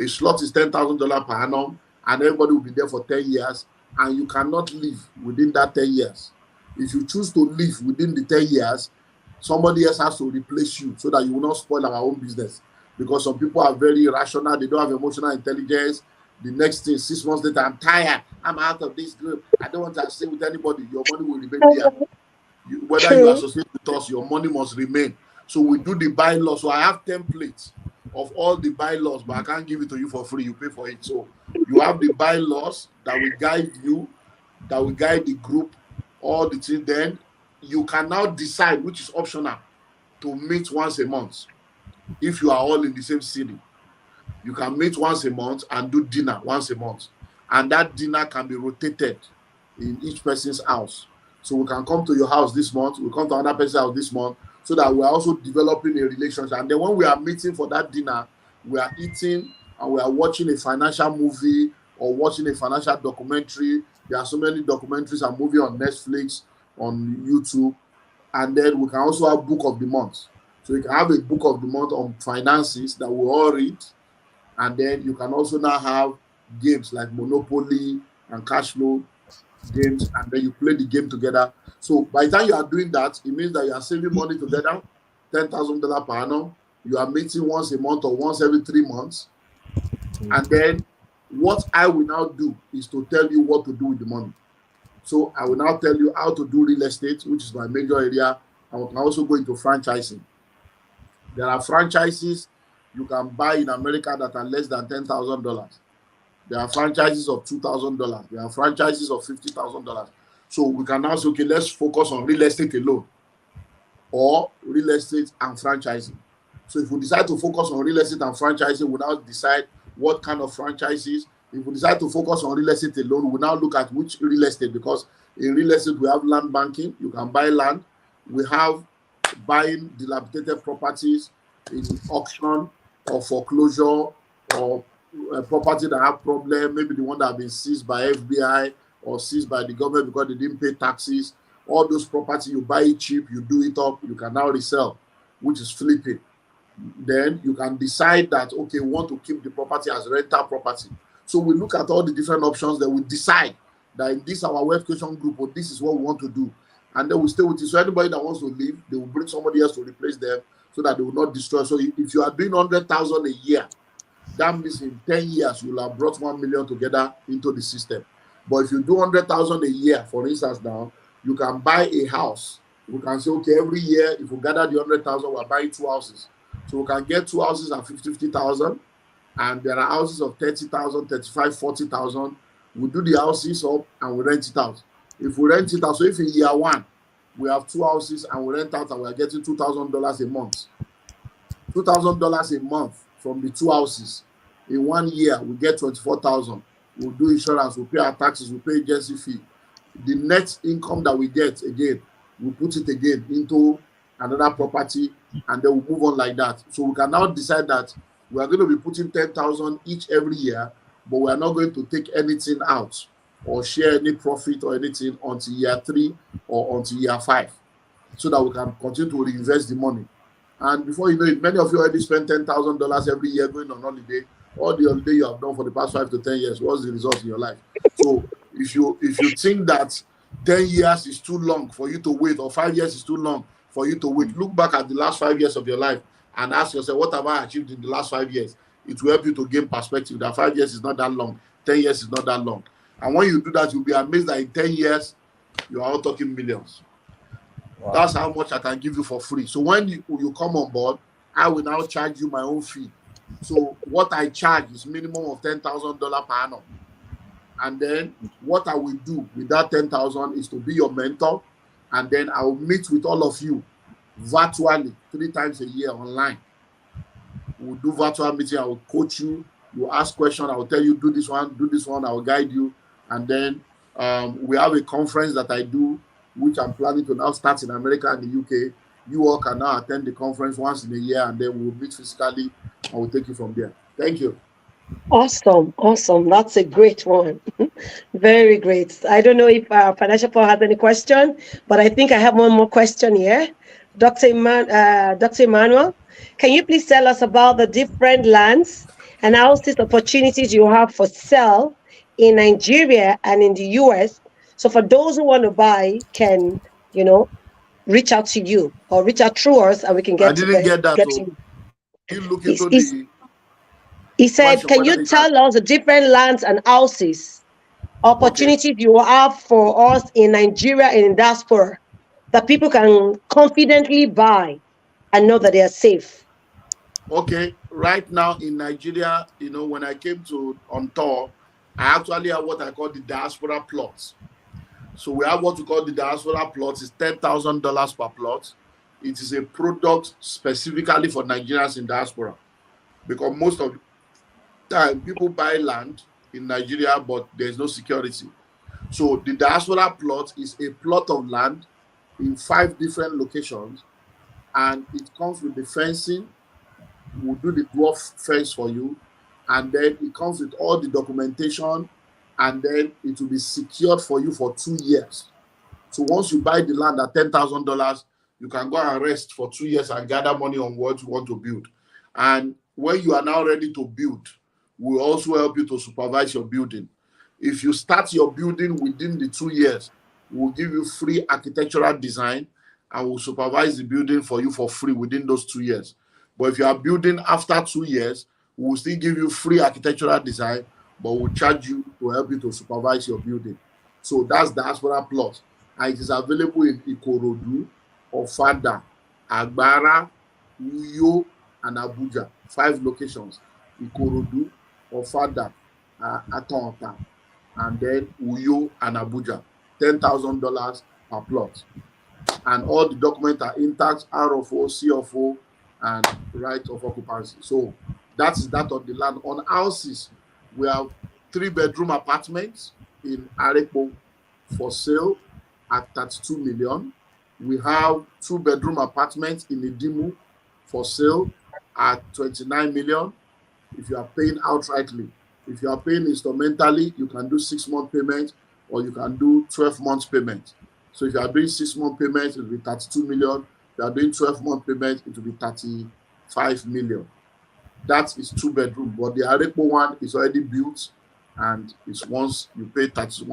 A slot is $10,000 per annum, and everybody will be there for 10 years, and you cannot leave within that 10 years. If you choose to leave within the 10 years, somebody else has to replace you, so that you will not spoil our own business. Because some people are very irrational, they don't have emotional intelligence. The next thing, 6 months later, I'm tired, I'm out of this group, I don't want to associate with anybody. Your money will remain there. Whether you True. associate with us, your money must remain. So we do the bylaws. So I have templates of all the bylaws, but I can't give it to you for free. You pay for it. So you have the bylaws that will guide you, that will guide the group, all the things. Then you can now decide, which is optional, to meet once a month. If you are all in the same city, you can meet once a month and do dinner once a month. And that dinner can be rotated in each person's house. So we can come to your house this month, we come to another person's house this month, so that we're also developing a relationship. And then when we are meeting for that dinner, we are eating and we are watching a financial movie or watching a financial documentary. There are so many documentaries and movies on Netflix, on YouTube. And then we can also have book of the month. So you can have a book of the month on finances that we all read, and then you can also now have games like Monopoly and cash flow games, and then you play the game together. So by the time you are doing that, it means that you are saving money together, $10,000 per annum. You are meeting once a month or once every 3 months. And then what I will now do is to tell you what to do with the money. So I will now tell you how to do real estate, which is my major area. And we can also go into franchising. There are franchises you can buy in America that are less than $10,000. There are franchises of $2,000. There are franchises of $50,000. So we can now say, okay, let's focus on real estate alone, or real estate and franchising. So if we decide to focus on real estate and franchising, we now decide what kind of franchises. If we decide to focus on real estate alone, we now look at which real estate, because in real estate we have land banking. You can buy land. We have buying dilapidated properties in auction or foreclosure, or property that have problem, maybe the one that have been seized by FBI or seized by the government because they didn't pay taxes. All those property, you buy it cheap, you do it up, you can now resell, which is flipping. Then you can decide that, okay, we want to keep the property as rental property. So we look at all the different options, then we decide that in this our wealth creation group, or this is what we want to do. And then we stay with it. So anybody that wants to leave, they will bring somebody else to replace them so that they will not destroy. So if you are doing 100,000 a year, that means in 10 years, you'll have brought 1 million together into the system. But if you do 100,000 a year, for instance, now, you can buy a house. We can say, okay, every year, if we gather the 100,000, we're buying 2 houses. So we can get 2 houses at 50,000, and there are houses of 30,000, 35, 40,000. We do the houses up and we rent it out. If we rent it out, so if in year 1, we have 2 houses and we rent out and we're getting $2,000 a month. $2,000 a month from the 2 houses. In 1 year, we get 24,000. We'll do insurance, we'll pay our taxes, we'll pay agency fee. The net income that we get, again, we put it again into another property, and then we move on like that. So we can now decide that we are going to be putting 10,000 each every year, but we are not going to take anything out or share any profit or anything until year 3 or until year 5, so that we can continue to reinvest the money. And before you know it, many of you already spend $10,000 every year going on holiday. All the holiday you have done for the past 5 to 10 years, what's the result in your life? So if you think that 10 years is too long for you to wait, or 5 years is too long for you to wait, look back at the last 5 years of your life and ask yourself, what have I achieved in the last 5 years? It will help you to gain perspective that 5 years is not that long, 10 years is not that long. And when you do that, you'll be amazed that in 10 years, you are all talking millions. Wow. That's how much I can give you for free. So when you come on board, I will now charge you my own fee. So what I charge is minimum of $10,000 per annum. And then what I will do with that 10,000 is to be your mentor. And then I will meet with all of you virtually 3 times a year online. We'll do virtual meeting. I will coach you. You ask questions. I will tell you, do this one. I will guide you. And then we have a conference that I do, which I'm planning to now start in America and the UK. You all can now attend the conference once in a year, and then we'll meet physically, and we'll take you from there. Thank you. Awesome. That's a great one. Very great. I don't know if Financial Paul has any question, but I think I have one more question here. Dr. Emmanuel, can you please tell us about the different lands and houses opportunities you have for sale in Nigeria and in the US? So for those who want to buy, can, reach out to you or reach out through us, and we can get I didn't get that. to you. You look into the. He said, can you tell us the different lands and houses opportunities you have for us in Nigeria and in diaspora that people can confidently buy and know that they are safe? Okay, right now in Nigeria, when I came on tour, I actually have what I call the diaspora plots. So we have what we call the diaspora plots. It's $10,000 per plot. It is a product specifically for Nigerians in diaspora, because most of the time people buy land in Nigeria, but there's no security. So the diaspora plot is a plot of land in 5 different locations, and it comes with the fencing. We'll do the dwarf fence for you, and then it comes with all the documentation, and then it will be secured for you for 2 years. So once you buy the land at $10,000, you can go and rest for 2 years and gather money on what you want to build. And when you are now ready to build, we'll also help you to supervise your building. If you start your building within the 2 years, we'll give you free architectural design, and we'll supervise the building for you for free within those 2 years. But if you are building after 2 years, we'll still give you free architectural design, but we'll charge you to help you to supervise your building. So that's diaspora plot. And it is available in Ikorodu, Ofada, Agbara, Uyo, and Abuja. 5 locations. Ikorodu, Ofada, Atonta, and then Uyo and Abuja. $10,000 per plot. And all the documents are intact, RFO, CFO, and right of occupancy. So that is that of the land. On houses, we have 3-bedroom apartments in Arepo for sale at 32 million. We have 2-bedroom apartments in Idimu for sale at 29 million. If you are paying outrightly. If you are paying instrumentally, you can do 6-month payments, or you can do 12 months payment. So if you are doing 6-month payments, it will be 32 million. If you are doing 12-month payments, it will be 35 million. That is 2-bedroom, but the Arepo one is already built, and it's once you pay 32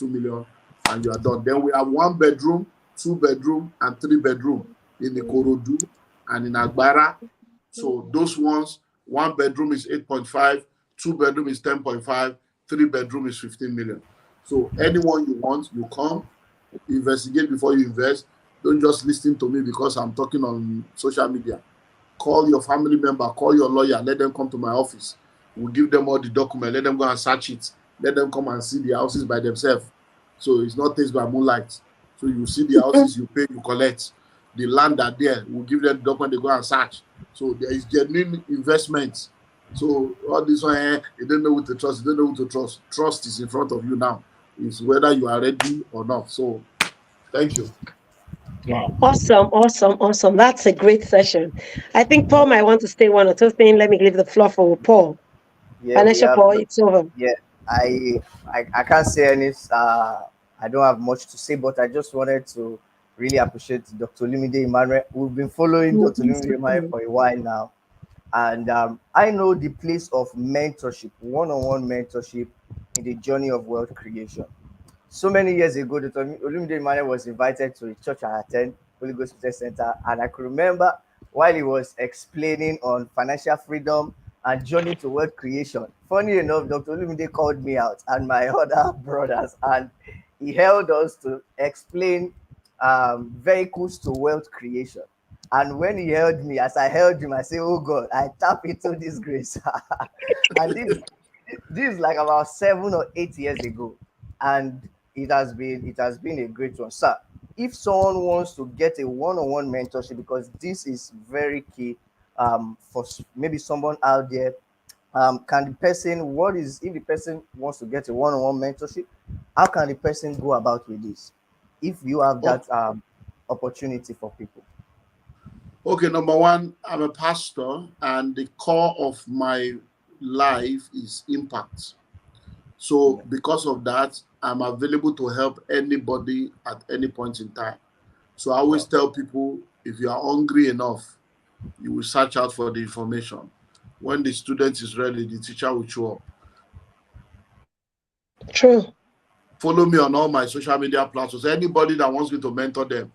million and you are done. Then we have 1-bedroom, 2-bedroom, and 3-bedroom in the Korodu and in Agbara. So those ones, 1-bedroom is 8.5, 2-bedroom is 10.5, 3-bedroom is 15 million. So anyone you want, you come, investigate before you invest. Don't just listen to me because I'm talking on social media. Call your family member, call your lawyer, let them come to my office. We'll give them all the documents, let them go and search it, let them come and see the houses by themselves. So it's not taste by moonlight. So you see the houses, you pay, you collect. The land are there, we'll give them the document, they go and search. So there is genuine investment. So all this one, you don't know who to trust, you don't know who to trust. Trust is in front of you now. It's whether you are ready or not. So thank you. Awesome, awesome, awesome. That's a great session. I think Paul might want to say one or two things. Let me leave the floor for Paul. Yeah, we Financial have. Paul, it's over. Yeah, I can't say any. I don't have much to say, but I just wanted to really appreciate Dr. Olumide Emmanuel. We've been following Dr. Olumide Emmanuel for a while now, and I know the place of mentorship, one-on-one mentorship in the journey of wealth creation. So many years ago, Dr. Olumide Emmanuel was invited to a church I attend, Holy Ghost Christian Center, and I could remember while he was explaining on financial freedom and journey to wealth creation. Funny enough, Dr. Olumide called me out and my other brothers, and he held us to explain vehicles to wealth creation. And when he held me, as I held him, I say, "Oh God, I tap into this grace." And this is like about 7 or 8 years ago, and it has been a great one, sir. If someone wants to get a one-on-one mentorship, because this is very key, for maybe someone out there, can the person what is if the person wants to get a one-on-one mentorship, how can the person go about with this if you have Oh, that opportunity for people? okay, number one, I'm a pastor, and the core of my life is impact. So, Yeah. because of that, I'm available to help anybody at any point in time. So, I always Wow. tell people, if you are hungry enough, you will search out for the information. When the student is ready, the teacher will show up. True. Follow me on all my social media platforms. Anybody that wants me to mentor them,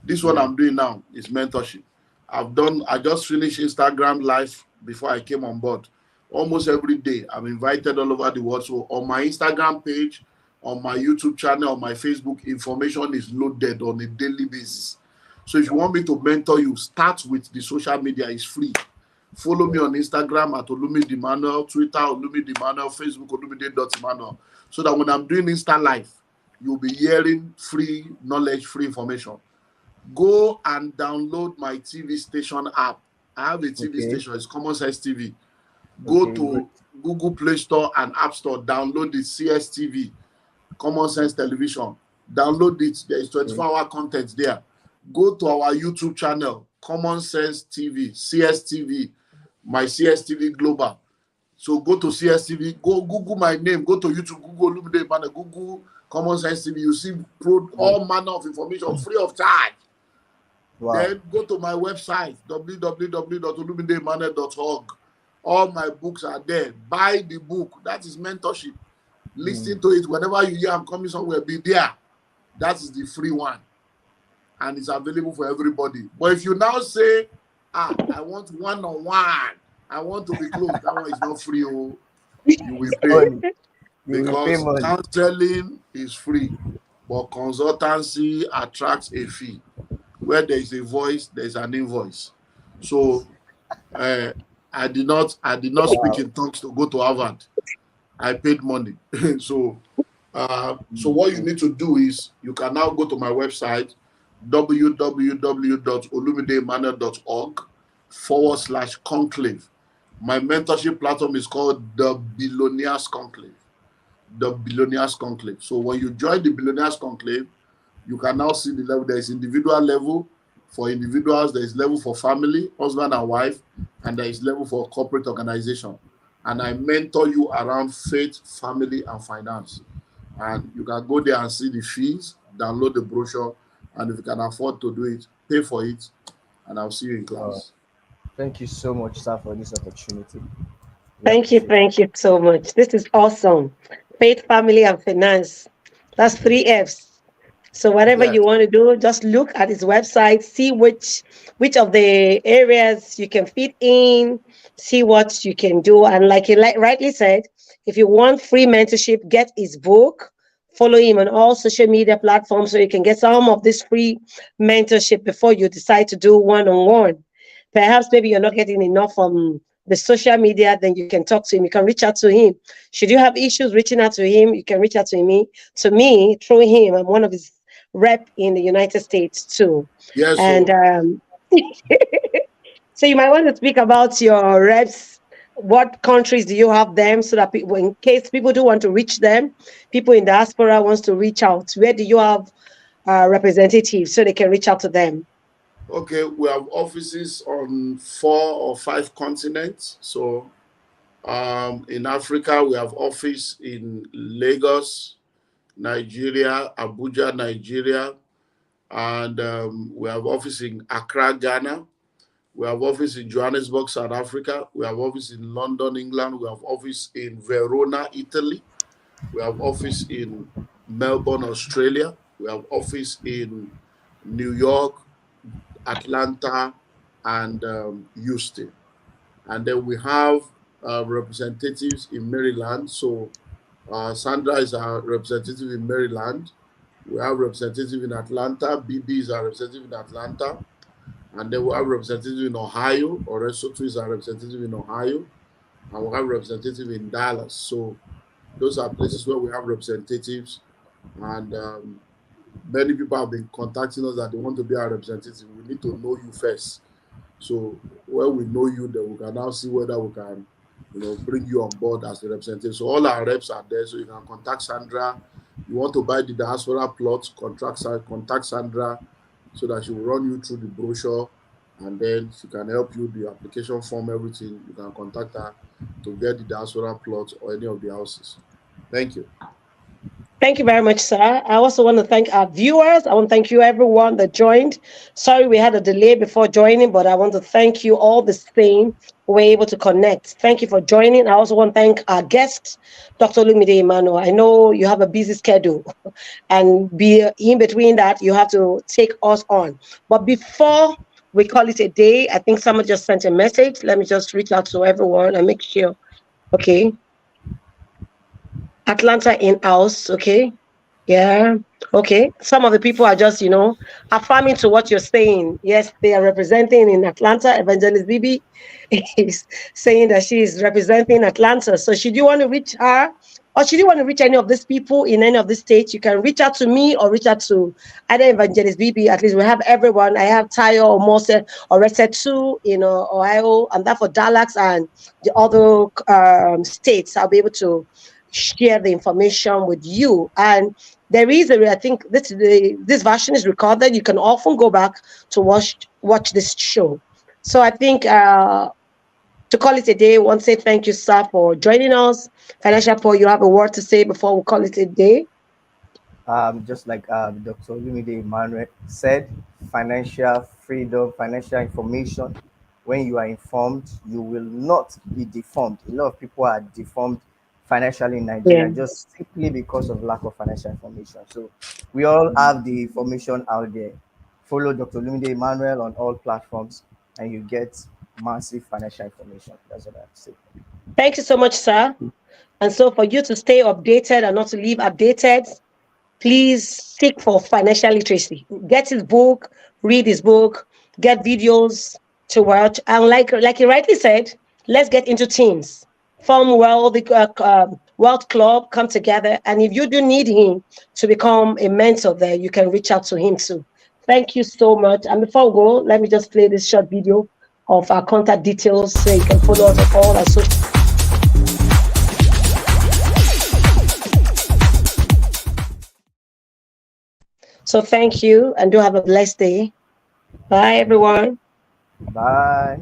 this one Yeah. I'm doing now is mentorship. I just finished Instagram live before I came on board. Almost every day, I'm invited all over the world. So on my Instagram page, on my YouTube channel, on my Facebook, information is loaded on a daily basis. So if you want me to mentor you, start with the social media. It's free. Follow me Yeah. on Instagram at Olumide Emmanuel, Twitter Olumide Emmanuel, Facebook Olumide.Emmanuel. So that when I'm doing Insta Live, you'll be hearing free knowledge, free information. Go and download my TV station app. I have a TV Okay. station, it's Common Sense TV. Go Okay. Great. to Google Play Store and App Store, download the CSTV, Common Sense Television. Download it. There is Okay. 24-hour content there. Go to our YouTube channel, Common Sense TV, CSTV, my CSTV Global. So go to CSTV, go Google my name, go to YouTube, Google Olumide Emmanuel, Google Common Sense TV. You see Great. all manner of information free of charge. Wow. Then go to my website, www.olumideemmanuel.org. All my books are there. Buy the book. That is mentorship. Mm. Listen to it whenever you hear I'm coming somewhere, be there. That is the free one. And it's available for everybody. But if you now say, I want one-on-one, I want to be close, that one is not free. Oh, you will It's pay. money. You will pay Because money. counseling is free, but consultancy attracts a fee. Where there is a voice, there is an invoice. So uh, I did not speak Wow. in tongues to go to Harvard. I paid money. so so Mm. what you need to do is you can now go to my website www.olumideemmanuel.org/conclave. My mentorship platform is called the Billionaires Conclave. The Billionaires Conclave. So when you join the Billionaires Conclave, you can now see the level. There is individual level for individuals, there is level for family, husband and wife, and there is level for corporate organization. And I mentor you around faith, family, and finance. And you can go there and see the fees, download the brochure, and if you can afford to do it, pay for it. And I'll see you in Uh, class. Thank you so much, sir, for this opportunity. We appreciate it. Thank you so much. This is awesome. Faith, family, and finance. That's three F's. So whatever Yes. you want to do, just look at his website, see which of the areas you can fit in, see what you can do. And like he rightly said, if you want free mentorship, get his book. Follow him on all social media platforms so you can get some of this free mentorship before you decide to do one-on-one. Perhaps maybe you're not getting enough from the social media, then you can talk to him. You can reach out to him. Should you have issues reaching out to him, you can reach out to me through him. I'm one of his rep in the United States too. Yes, And so so you might want to speak about your reps. What countries do you have them so that people, in case people do want to reach them, people in diaspora wants to reach out, where do you have representatives so they can reach out to them? okay, we have offices on 4 or 5 continents. So in Africa, we have office in Lagos, Nigeria, Abuja, Nigeria, and we have office in Accra, Ghana. We have office in Johannesburg, South Africa. We have office in London, England. We have office in Verona, Italy. We have office in Melbourne, Australia. We have office in New York, Atlanta, and Houston. And then we have representatives in Maryland. So Sandra is our representative in Maryland. We have representative in Atlanta. BB is our representative in Atlanta. And then we have representative in Ohio. Oresotu is our representative in Ohio. And we have representative in Dallas. So those are places where we have representatives. And many people have been contacting us that they want to be our representative. We need to know you first. So when we know you, then we can now see whether we can, bring you on board as the representative. So all our reps are there. So you can contact Sandra. You want to buy the diaspora plot, contact Sandra so that she will run you through the brochure, and then she can help you the application form, everything. You can contact her to get the diaspora plot or any of the houses. Thank you. Thank you very much, sir. I also want to thank our viewers. I want to thank you, everyone that joined. Sorry we had a delay before joining, but I want to thank you all the same. We were able to connect. Thank you for joining. I also want to thank our guest, Dr. Olumide Emmanuel. I know you have a busy schedule, and in between that, you have to take us on. But before we call it a day, I think someone just sent a message. Let me just reach out to everyone and make sure. Okay. Atlanta in-house, okay? Yeah, okay. Some of the people are just, affirming to what you're saying. Yes, they are representing in Atlanta. Evangelist Bibi is saying that she is representing Atlanta. So should you want to reach her, or should you want to reach any of these people in any of the states, you can reach out to me or reach out to either Evangelist Bibi. At least we have everyone. I have Tayo or Mose or Resetu in Ohio, and that for Dallas and the other states. I'll be able to share the information with you. And there is I think this version is recorded. You can often go back to watch this show. So I think to call it a day, I want to say thank you, sir, for joining us. Financial Paul, you have a word to say before we call it a day? Just like Dr. Olumide Emmanuel said, financial freedom, financial information. When you are informed, you will not be deformed. A lot of people are deformed financially in Nigeria just simply because of lack of financial information. So we all have the information out there. Follow Dr. Olumide Emmanuel on all platforms, and you get massive financial information. That's what I have to say. Thank you so much, sir. And so for you to stay updated and not to leave updated, please seek for financial literacy. Get his book, read his book, get videos to watch. And like he rightly said, let's get into teams. Form Wealth Club, come together. And if you do need him to become a mentor there, you can reach out to him too. Thank you so much. And before we go, let me just play this short video of our contact details so you can follow us on all our social. So thank you and do have a blessed day. Bye, everyone. Bye.